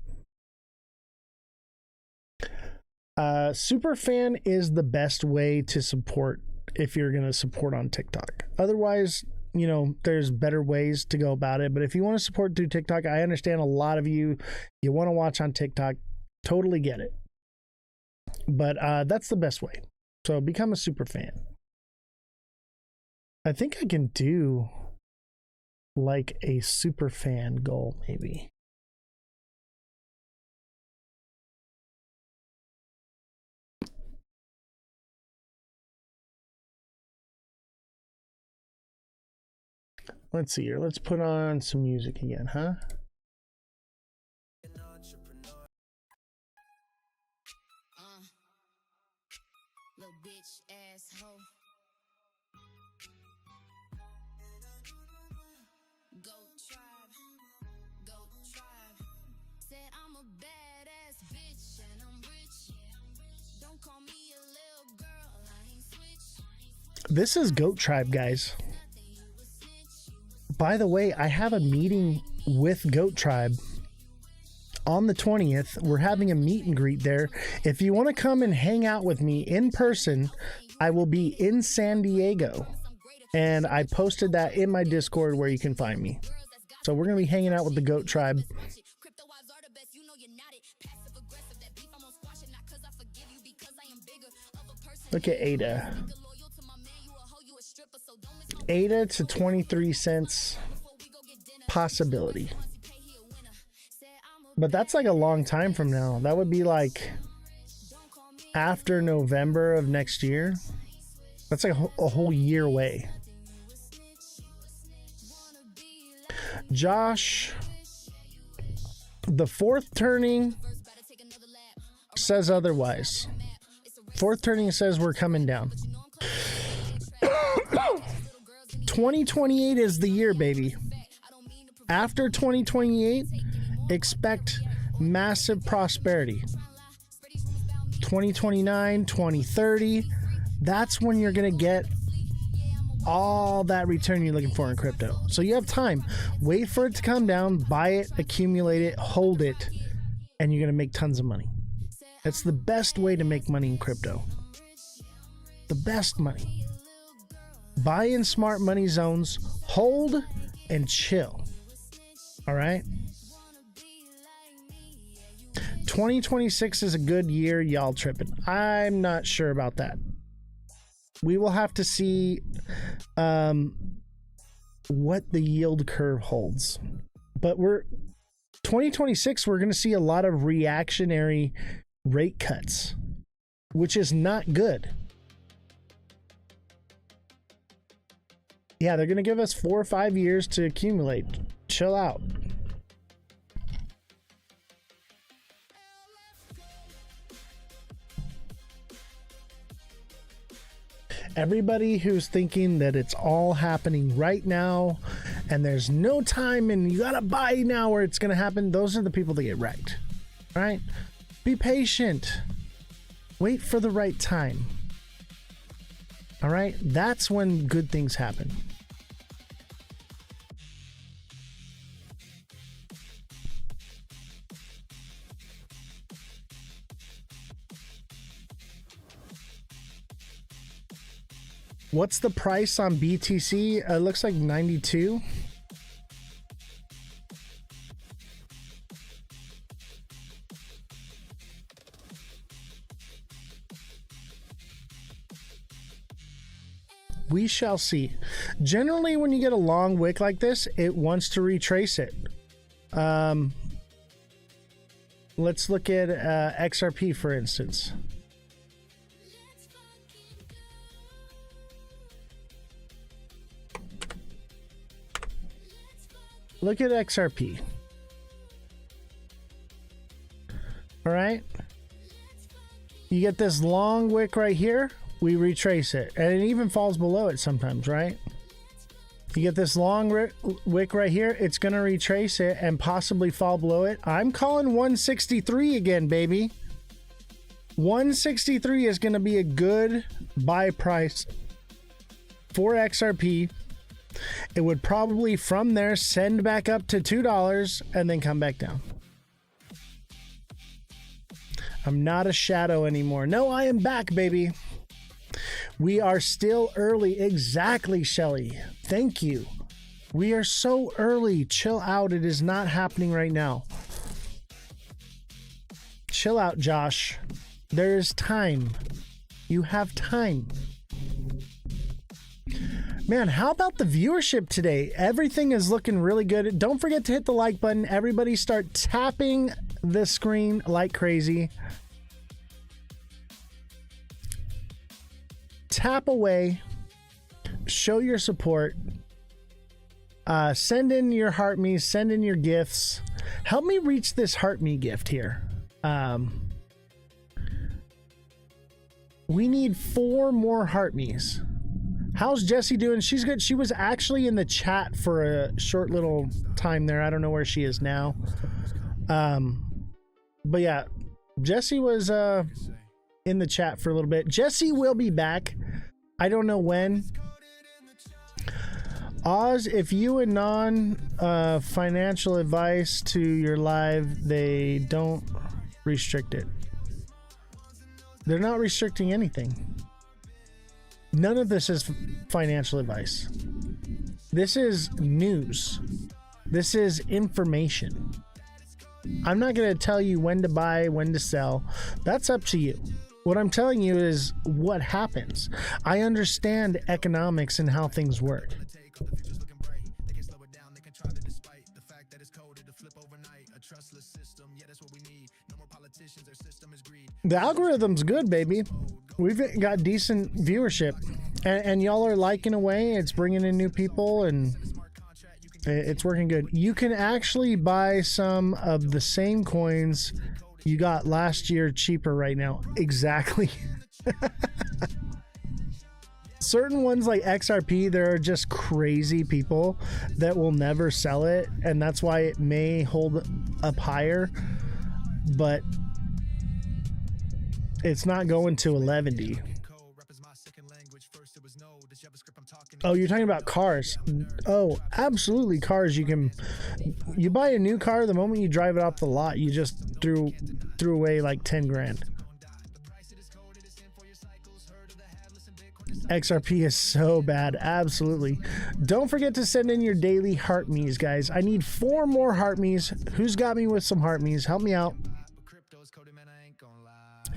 Super fan is the best way to support if you're going to support on TikTok. Otherwise, you know, there's better ways to go about it. But if you want to support through TikTok, I understand a lot of you want to watch on TikTok. Totally get it. But that's the best way. So become a super fan. I think I can do like a super fan goal, maybe. Let's see here. Let's put on some music again, huh? Little bitch asshole. Go tribe. Said I'm a badass bitch and I'm rich. Don't call me a little girl, I ain't switch. This is Goat Tribe, guys. By the way, I have a meeting with Goat Tribe on the 20th. We're having a meet and greet there. If you want to come and hang out with me in person, I will be in San Diego. And I posted that in my Discord where you can find me. So we're going to be hanging out with the Goat Tribe. Look at Ada. Ada to 23 cents possibility. But that's like a long time from now. That would be like after November of next year. That's like a whole year away. Josh, the fourth turning says otherwise. Fourth turning says we're coming down. 2028 is the year, baby. After 2028, expect massive prosperity. 2029, 2030, that's when you're going to get all that return you're looking for in crypto. So you have time. Wait for it to come down, buy it, accumulate it, hold it, and you're going to make tons of money. That's the best way to make money in crypto. The best money. Buy in smart money zones, hold, and chill. All right? 2026 is a good year, y'all tripping. I'm not sure about that. We will have to see what the yield curve holds. But 2026, we're going to see a lot of reactionary rate cuts, which is not good. Yeah, they're going to give us 4 or 5 years to accumulate. Chill out. Everybody who's thinking that it's all happening right now and there's no time and you gotta buy now or it's gonna happen, those are the people that get wrecked. All right? Be patient. Wait for the right time. All right? That's when good things happen. What's the price on BTC? It looks like 92. We shall see. Generally, when you get a long wick like this, it wants to retrace it. Let's look at XRP, for instance. look at XRP. All right. You get this long wick right here. We retrace it, and it even falls below it sometimes, right? You get this long wick right here. It's going to retrace it and possibly fall below it. I'm calling 163 again, baby. 163 is going to be a good buy price for XRP. It would probably from there send back up to $2 and then come back down. I'm not a shadow anymore. No, I am back, baby. We are still early. Exactly, Shelly. Thank you. We are so early. Chill out. It is not happening right now. Chill out, Josh. There is time. You have time. Man, how about the viewership today? Everything is looking really good. Don't forget to hit the like button. Everybody start tapping the screen like crazy. Tap away. Show your support. Send in your heart me. Send in your gifts. Help me reach this heart me gift here. We need 4 more heart me's. How's Jessie doing? She's good. She was actually in the chat for a short little time there. I don't know where she is now. But yeah, Jessie was in the chat for a little bit. Jessie will be back. I don't know when. Oz, if you and financial advice to your live, they don't restrict it. They're not restricting anything. None of this is financial advice. This is news. This is information. I'm not going to tell you when to buy, when to sell. That's up to you. What I'm telling you is what happens. I understand economics and how things work. The algorithm's good, baby. We've got decent viewership, and y'all are liking away. It's bringing in new people, and it's working good. You can actually buy some of the same coins you got last year cheaper right now. Exactly. Certain ones like XRP, there are just crazy people that will never sell it, and that's why it may hold up higher, but it's not going to 11D. Oh, you're talking about cars. Oh, absolutely, cars. You buy a new car, the moment you drive it off the lot, you just threw away like 10 grand. XRP is so bad. Absolutely. Don't forget to send in your daily heart me's, guys. I need 4 more heart me's. Who's got me with some heart me's? Help me out.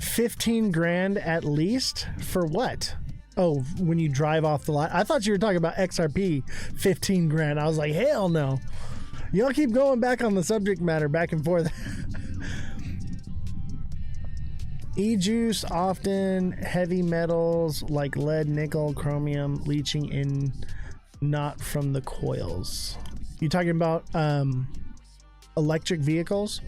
15 grand at least for what? Oh, when you drive off the lot. I thought you were talking about XRP. 15 grand. I was like, hell no. Y'all keep going back on the subject matter, back and forth. E-juice, often heavy metals like lead, nickel, chromium, leaching in, not from the coils. You talking about electric vehicles?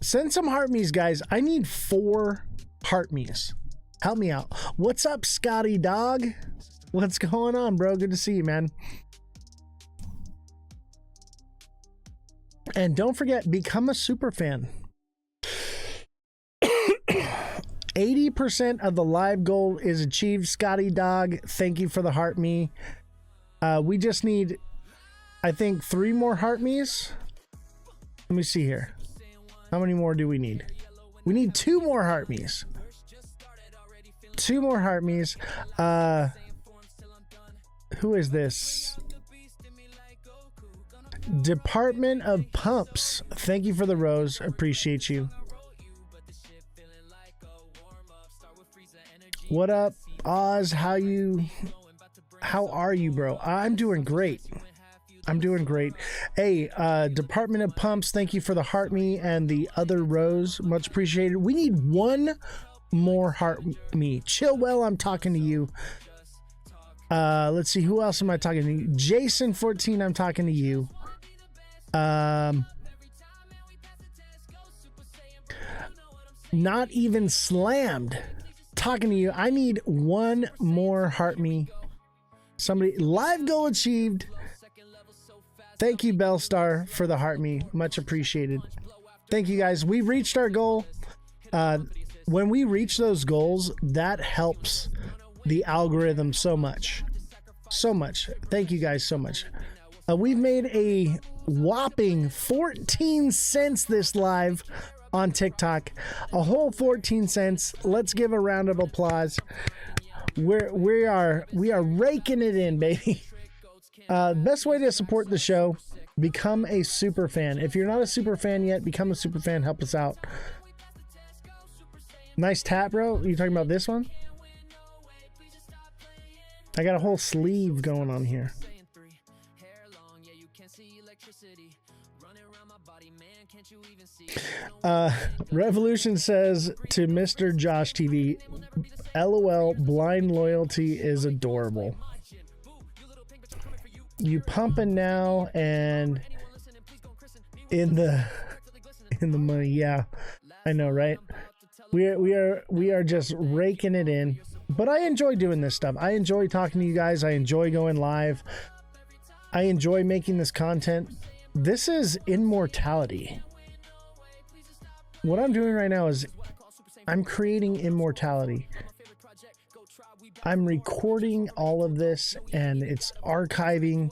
Send some heart me's, guys. I need 4 heart me's. Help me out. What's up, Scotty Dog? What's going on, bro? Good to see you, man. And don't forget, become a super fan. 80% of the live goal is achieved. Scotty Dog, thank you for the heart me. We just need, I think, 3 more heart me's. Let me see here. How many more do we need? We need 2 more heart me's. 2 more heart me's. Who is this? Department of Pumps. Thank you for the rose. Appreciate you. What up, Oz? How are you, bro? I'm doing great. I'm doing great. Hey, Department of Pumps, thank you for the heart me and the other rose. Much appreciated. We need 1 more heart me. Chill well, I'm talking to you. Let's see, who else am I talking to? Jason14, I'm talking to you. Not even slammed. Talking to you. I need one more heart me. Somebody, live goal achieved. Thank you, Bellstar, for the heart me. Much appreciated. Thank you, guys. We reached our goal. When we reach those goals, that helps the algorithm so much. So much. Thank you guys so much. We've made a whopping 14 cents this live on TikTok. A whole 14 cents. Let's give a round of applause. We are raking it in, baby. Best way to support the show, become a super fan. If you're not a super fan yet, become a super fan. Help us out. Nice tap, bro. You talking about this one? I got a whole sleeve going on here. Revolution says to Mr. Josh TV, LOL, blind loyalty is adorable. You pumping now and in the money. Yeah, I know, right? We are just raking it in. But I enjoy doing this stuff. I enjoy talking to you guys. I enjoy going live. I enjoy making this content. This is immortality. What I'm doing right now is I'm creating immortality. I'm recording all of this and it's archiving.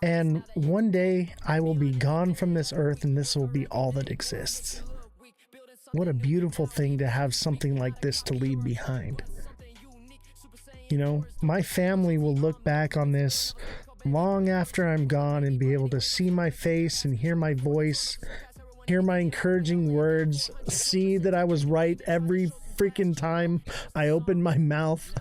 And one day I will be gone from this earth and this will be all that exists. What a beautiful thing to have something like this to leave behind. You know, my family will look back on this long after I'm gone and be able to see my face and hear my voice, hear my encouraging words, see that I was right every freaking time I opened my mouth.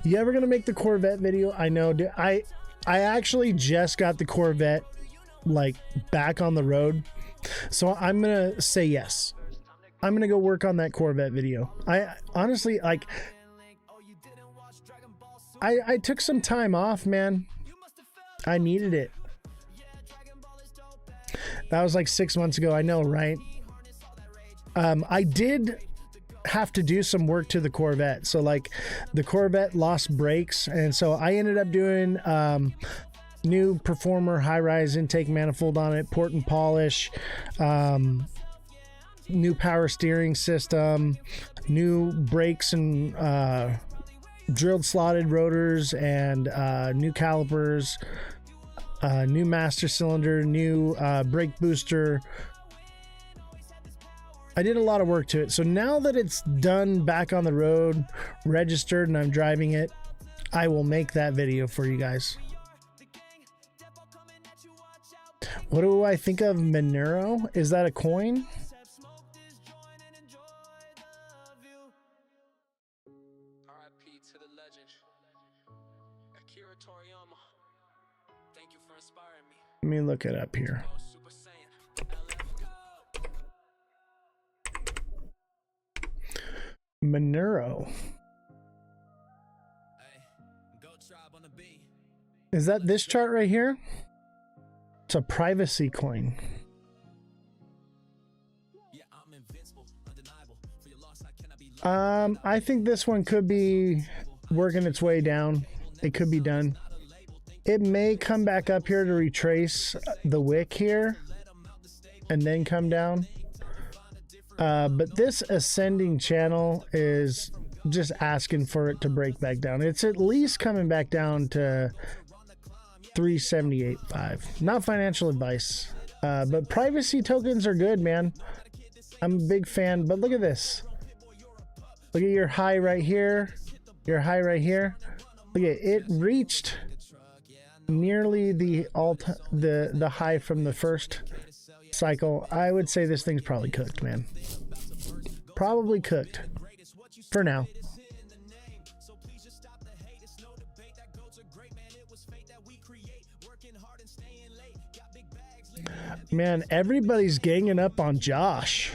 You ever gonna make the Corvette video? I know, dude. I actually just got the Corvette like back on the road, so I'm gonna say yes. I'm gonna go work on that Corvette video. I honestly, like, I took some time off, man. I needed it. That was like 6 months ago. I know, right? I did have to do some work to the Corvette. So like the Corvette lost brakes, and so I ended up doing new Performer high-rise intake manifold on it, port and polish, new power steering system, new brakes and drilled slotted rotors, and new calipers, new master cylinder, new brake booster. I did a lot of work to it. So now that it's done, back on the road, registered, and I'm driving it, I will make that video for you guys. What do I think of Monero? Is that a coin? RIP to the legend, Akira Toriyama. Thank you for inspiring me. Let me look it up here. Super Saiyan. Monero. Hey, go tribe on the beat. Is that this chart right here? It's a privacy coin. Yeah, I'm invincible, undeniable. For your loss, I cannot be I think this one could be working its way down. It could be done. It may come back up here to retrace the wick here and then come down. But this ascending channel is just asking for it to break back down. It's at least coming back down to 378.5. Not financial advice, but privacy tokens are good, man. I'm a big fan. But look at this. Look at your high right here. Your high right here. Look at it, reached nearly the high from the first cycle. I would say this thing's probably cooked, man. Probably cooked for now. Man, everybody's ganging up on Josh.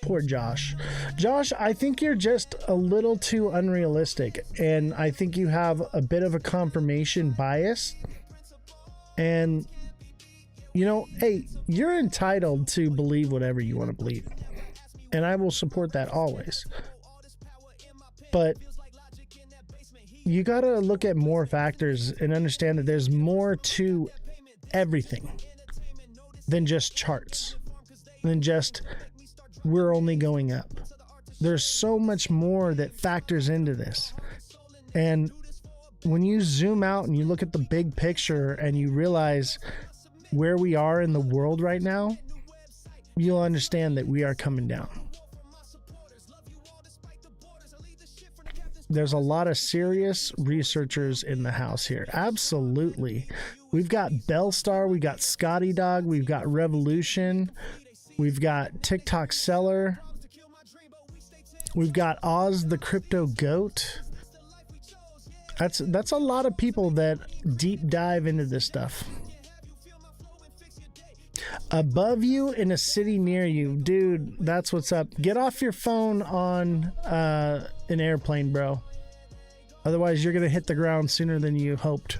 poor Josh. Josh, I think you're just a little too unrealistic, and I think you have a bit of a confirmation bias. And, you know, hey, you're entitled to believe whatever you want to believe, and I will support that always. But you got to look at more factors and understand that there's more to everything than just charts, than just we're only going up. There's so much more that factors into this. And when you zoom out and you look at the big picture and you realize where we are in the world right now, you'll understand that we are coming down. There's a lot of serious researchers in the house here. Absolutely. We've got Bellstar, we've got Scotty Dog, we've got Revolution, we've got TikTok Seller, we've got Oz the Crypto Goat. That's a lot of people that deep dive into this stuff. Above you in a city near you, dude, that's what's up. Get off your phone on an airplane, bro. Otherwise, you're gonna hit the ground sooner than you hoped.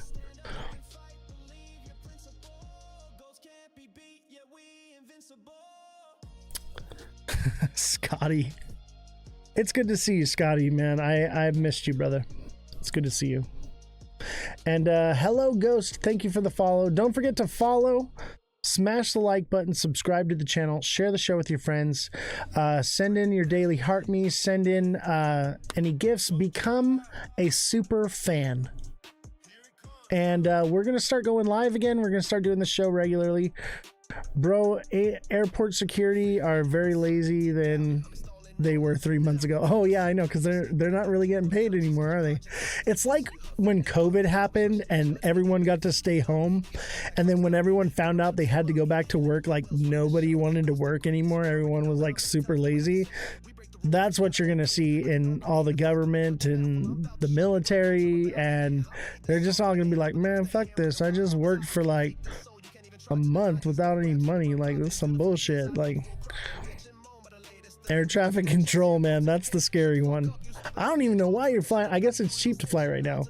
Scotty, it's good to see you, Scotty, man. I've missed you, brother. It's good to see you. And hello, Ghost. Thank you for the follow. Don't forget to follow. Smash the like button, subscribe to the channel, share the show with your friends, send in your daily heart me, send in any gifts, become a super fan. And we're going to start going live again. We're going to start doing the show regularly. Bro, airport security are very lazy than they were 3 months ago. Oh yeah, I know, because they're not really getting paid anymore, are they? It's like when COVID happened and everyone got to stay home, and then when everyone found out they had to go back to work, like nobody wanted to work anymore. Everyone was like super lazy. That's what you're gonna see in all the government and the military, and they're just all gonna be like, man, fuck this. I just worked for like a month without any money. Like, this is some bullshit. Like, air traffic control, man, that's the scary one. I don't even know why you're flying. I guess it's cheap to fly right now.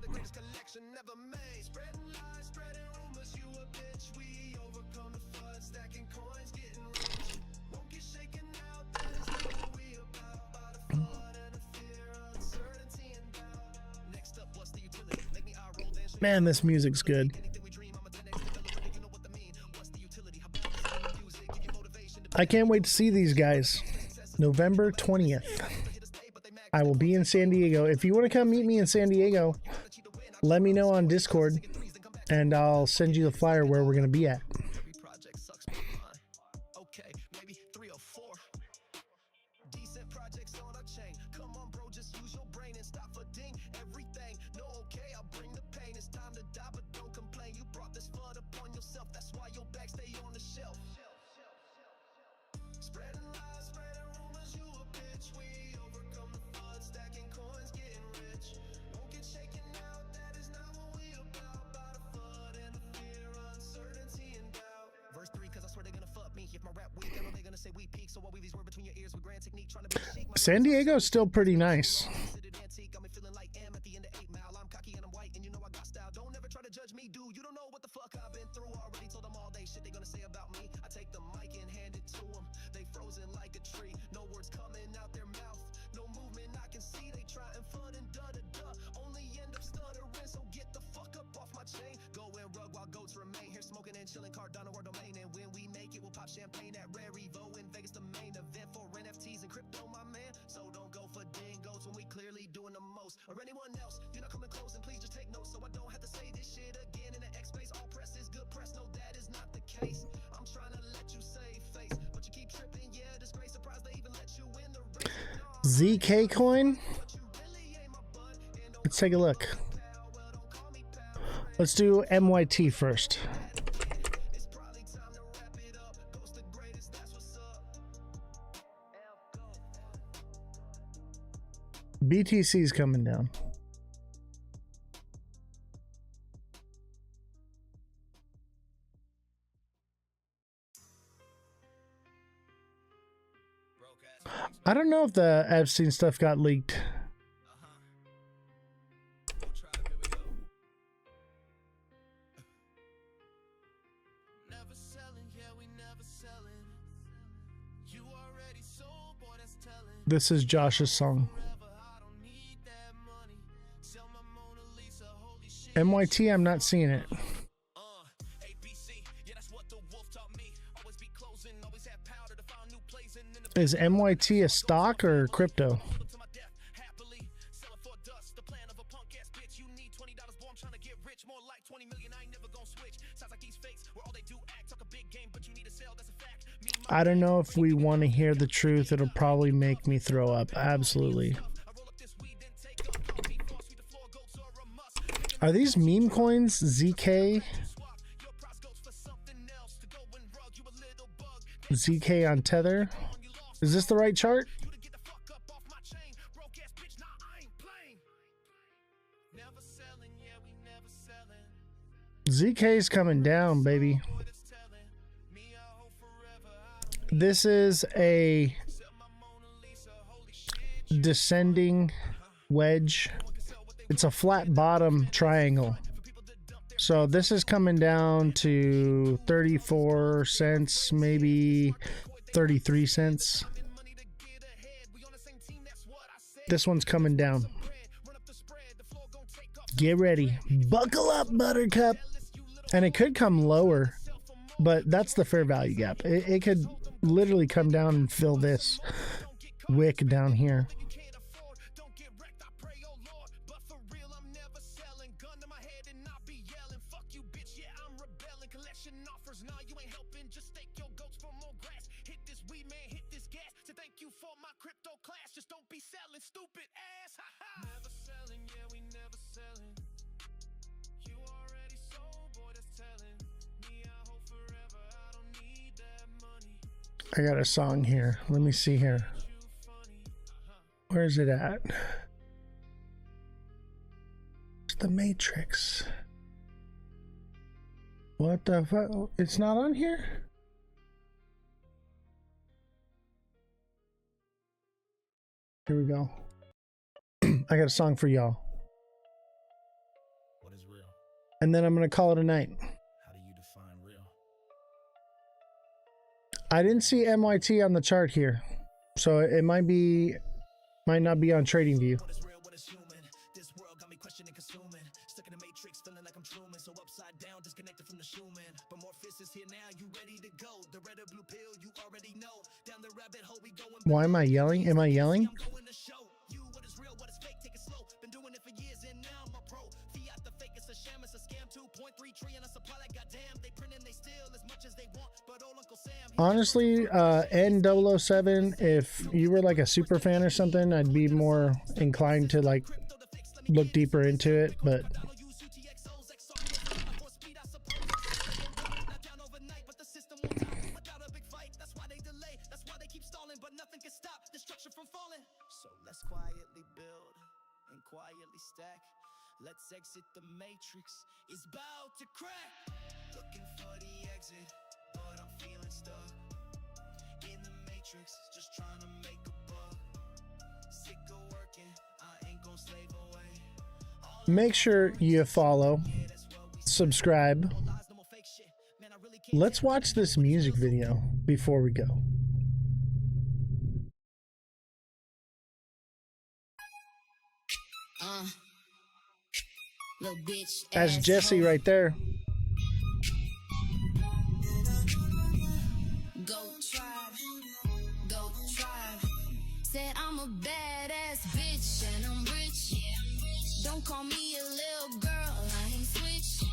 Man, this music's good. I can't wait to see these guys. November 20th. I will be in San Diego. If you want to come meet me in San Diego, let me know on Discord and I'll send you the flyer where we're going to be at. San Diego is still pretty nice. ZK coin? Let's take a look. Let's do MYT first. BTC's coming down. I don't know if the Epstein stuff got leaked. Never selling, yeah, we never selling. You already sold, boy, that's telling. This is Josh's song. I don't need that money. Sell my Mona Lisa, holy shit. MYT, I'm not seeing it. ABC, yeah, that's what the wolf taught me. Always be closing, always have powder to find new plays and in the Is MYT a stock or crypto? to my death, happily. Sell it for dust, the plan of a punk ass bitch. You need $20, boy, I'm trying to get rich. More like 20 million, I ain't never gonna switch. Sounds like these fakes, where all they do act, talk a big game, but you need to sell, that's a fact. Me, my I don't know if we want to hear the truth. It'll probably make me throw up. Absolutely. I roll up this weed, then take off. Call me boss, sweet the floor goats or a must. Are these meme coins? ZK? Swap, your price goes for something else. To go and rug you a little bug. ZK on Tether? Is this the right chart? You to get the fuck up off my chain. Broke ass bitch, nah, I ain't playing. Never selling, yeah, we never selling. ZK's coming down, baby. Boy, that's telling. Me, I hope forever I don't This is a sell my Mona Lisa, holy shit. descending wedge. It's a flat bottom triangle. So this is coming down to 34 cents, maybe 33 cents. Money to get ahead. We on the same team, that's what I said. This one's coming down. Run up the spread, the floor gon' take off. Get ready. Buckle up, Buttercup. And it could come lower, but that's the fair value gap. It could literally come down and fill this wick down here. You can't afford, don't get wrecked, I pray, oh Lord. But for real, I'm never selling. Gun to my head and I'll be yelling. Fuck you, bitch, yeah, I'm rebelling. Collection offers, nah, you ain't helping. Just stake your goats for more grass. Hit this weed, man, hit this gas. So thank you for my crypto class. Just don't be selling, stupid ass. Ha ha. Never selling, yeah, we never selling. You already sold, boy, that's telling. Me, I hope forever, I don't need that money. I got a song here. Let me see here. You funny, Where's it at? It's the Matrix. What the fuck? It's not on here? Here we go. I got a song for y'all. What is real? And then I'm going to call it a night. How do you define real? I didn't see MYT on the chart here. So it might not be on TradingView. What is real, what is human? This world got me questioning, consuming. Stuck in the matrix, feeling like I'm Truman. So upside down, disconnected from the Schumann. But Morpheus is here now, you ready to go. The red or blue pill, you already know. Down the rabbit hole, we going. Why am I yelling? Am I yelling? I'm going to show you what is real, what is fake. Take it slow. Been doing it for years and now I'm a pro. Fiat the fake, it's a sham, it's a scam. 2.3 trillion a supply like goddamn. They print and they steal as much as they want. But old Uncle Sam, Honestly, N007, if you were like a super fan or something, I'd be more inclined to like look deeper into it, but so let's quietly build and quietly stack. Let's exit the matrix. It's about to crack. Looking for the exit, but I'm feeling stuck in the matrix, just trying to make a buck. Sick of working, I ain't gonna slave away. make sure you follow, subscribe. Lies, no more fake shit. Man, I really can't. Let's watch this music video before we go. Little bitch. That's ass Jesse hoe. right there. Go tribe, go tribe. Said I'm a badass bitch and I'm rich. Don't call me a little girl, I ain't switch.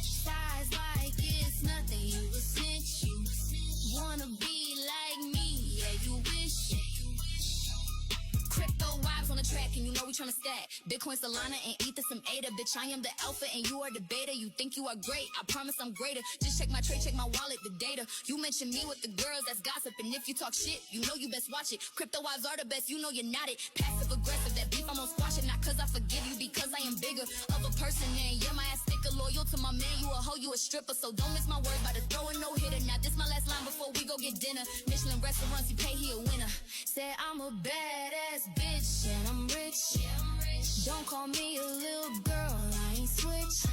Size like it's nothing, you a cinch. You wanna be like me, yeah you wish. Crypto vibes on the track and you know we tryna stack. Bitcoin Solana and Ether some ADA. Bitch, I am the alpha and you are the beta. You think you are great, I promise I'm greater. Just check my trade, check my wallet, the data. You mention me with the girls, that's gossip. And if you talk shit, you know you best watch it. Crypto wives are the best, you know you're not it. Passive aggressive, that beef I'm gonna squash it. Not cause I forgive you, because I am bigger of a person. And yeah, my ass sticker, loyal to my man. You a hoe, you a stripper. So don't miss my word, about to throw a no hitter. Now this my last line before we go get dinner. Michelin restaurants, you pay, he a winner. Said I'm a badass bitch and I'm rich. Don't call me a little girl, I ain't switch.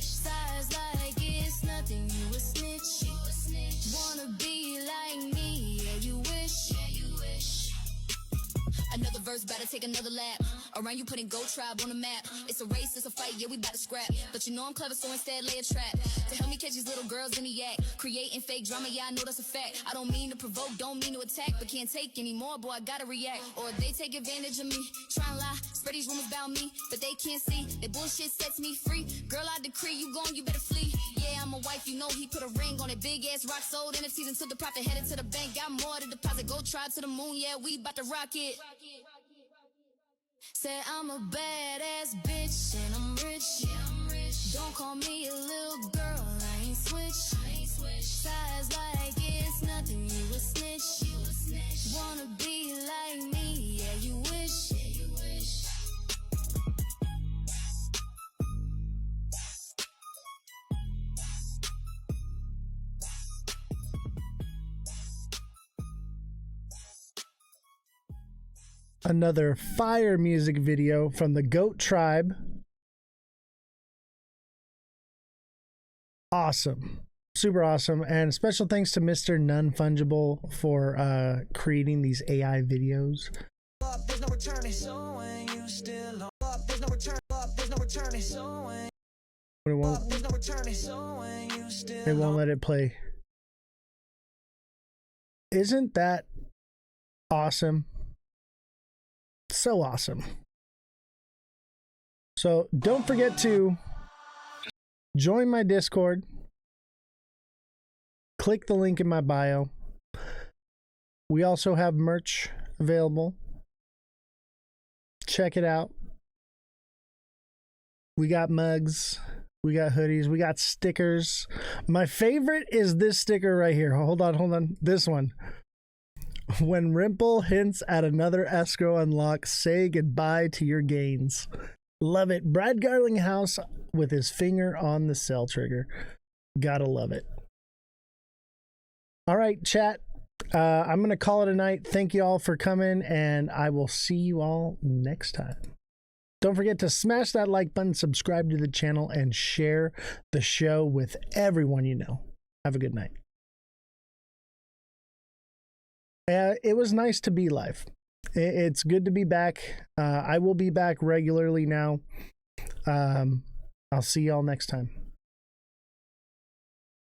Size like it's nothing, you a snitch. Wanna be like me, yeah you wish. Another verse, better take another lap. Around you putting Go Tribe on the map. It's a race, it's a fight, yeah, we bout to scrap. But you know I'm clever, so instead lay a trap. To help me catch these little girls in the act. Creating fake drama, yeah, I know that's a fact. I don't mean to provoke, don't mean to attack. But can't take anymore, boy, I gotta react. Or they take advantage of me, try and lie. Spread these rumors about me, but they can't see. That bullshit sets me free. Girl, I decree, you gone, you better flee. Yeah, I'm a wife, you know he put a ring on it. Big ass rock sold, NFTs into the profit. Headed to the bank, got more to deposit. Go Tribe to the moon, yeah, we bout to rock it. Said I'm a badass bitch and I'm rich. Don't call me a little girl, I ain't switch. Size like it's nothing, you a snitch. Wanna be like me, yeah you wish. Another fire music video from the Goat Tribe. Awesome. Super awesome. And special thanks to Mr. Non-Fungible for creating these AI videos. There's no returning. So when you still up, there's no return. There's no returning. So when there's no returning. So when you still They won't let it play. Isn't that awesome? So awesome. So don't forget to join my Discord. Click the link in my bio. We also have merch available. Check it out. We got mugs. We got hoodies. We got stickers. My favorite is this sticker right here. Hold on. This one. When Rimple hints at another escrow unlock, say goodbye to your gains. Love it. Brad Garlinghouse with his finger on the sell trigger. Gotta love it. All right, chat. I'm going to call it a night. Thank you all for coming, and I will see you all next time. Don't forget to smash that like button, subscribe to the channel, and share the show with everyone you know. Have a good night. It was nice to be live. It's good to be back. I will be back regularly now. I'll see y'all next time.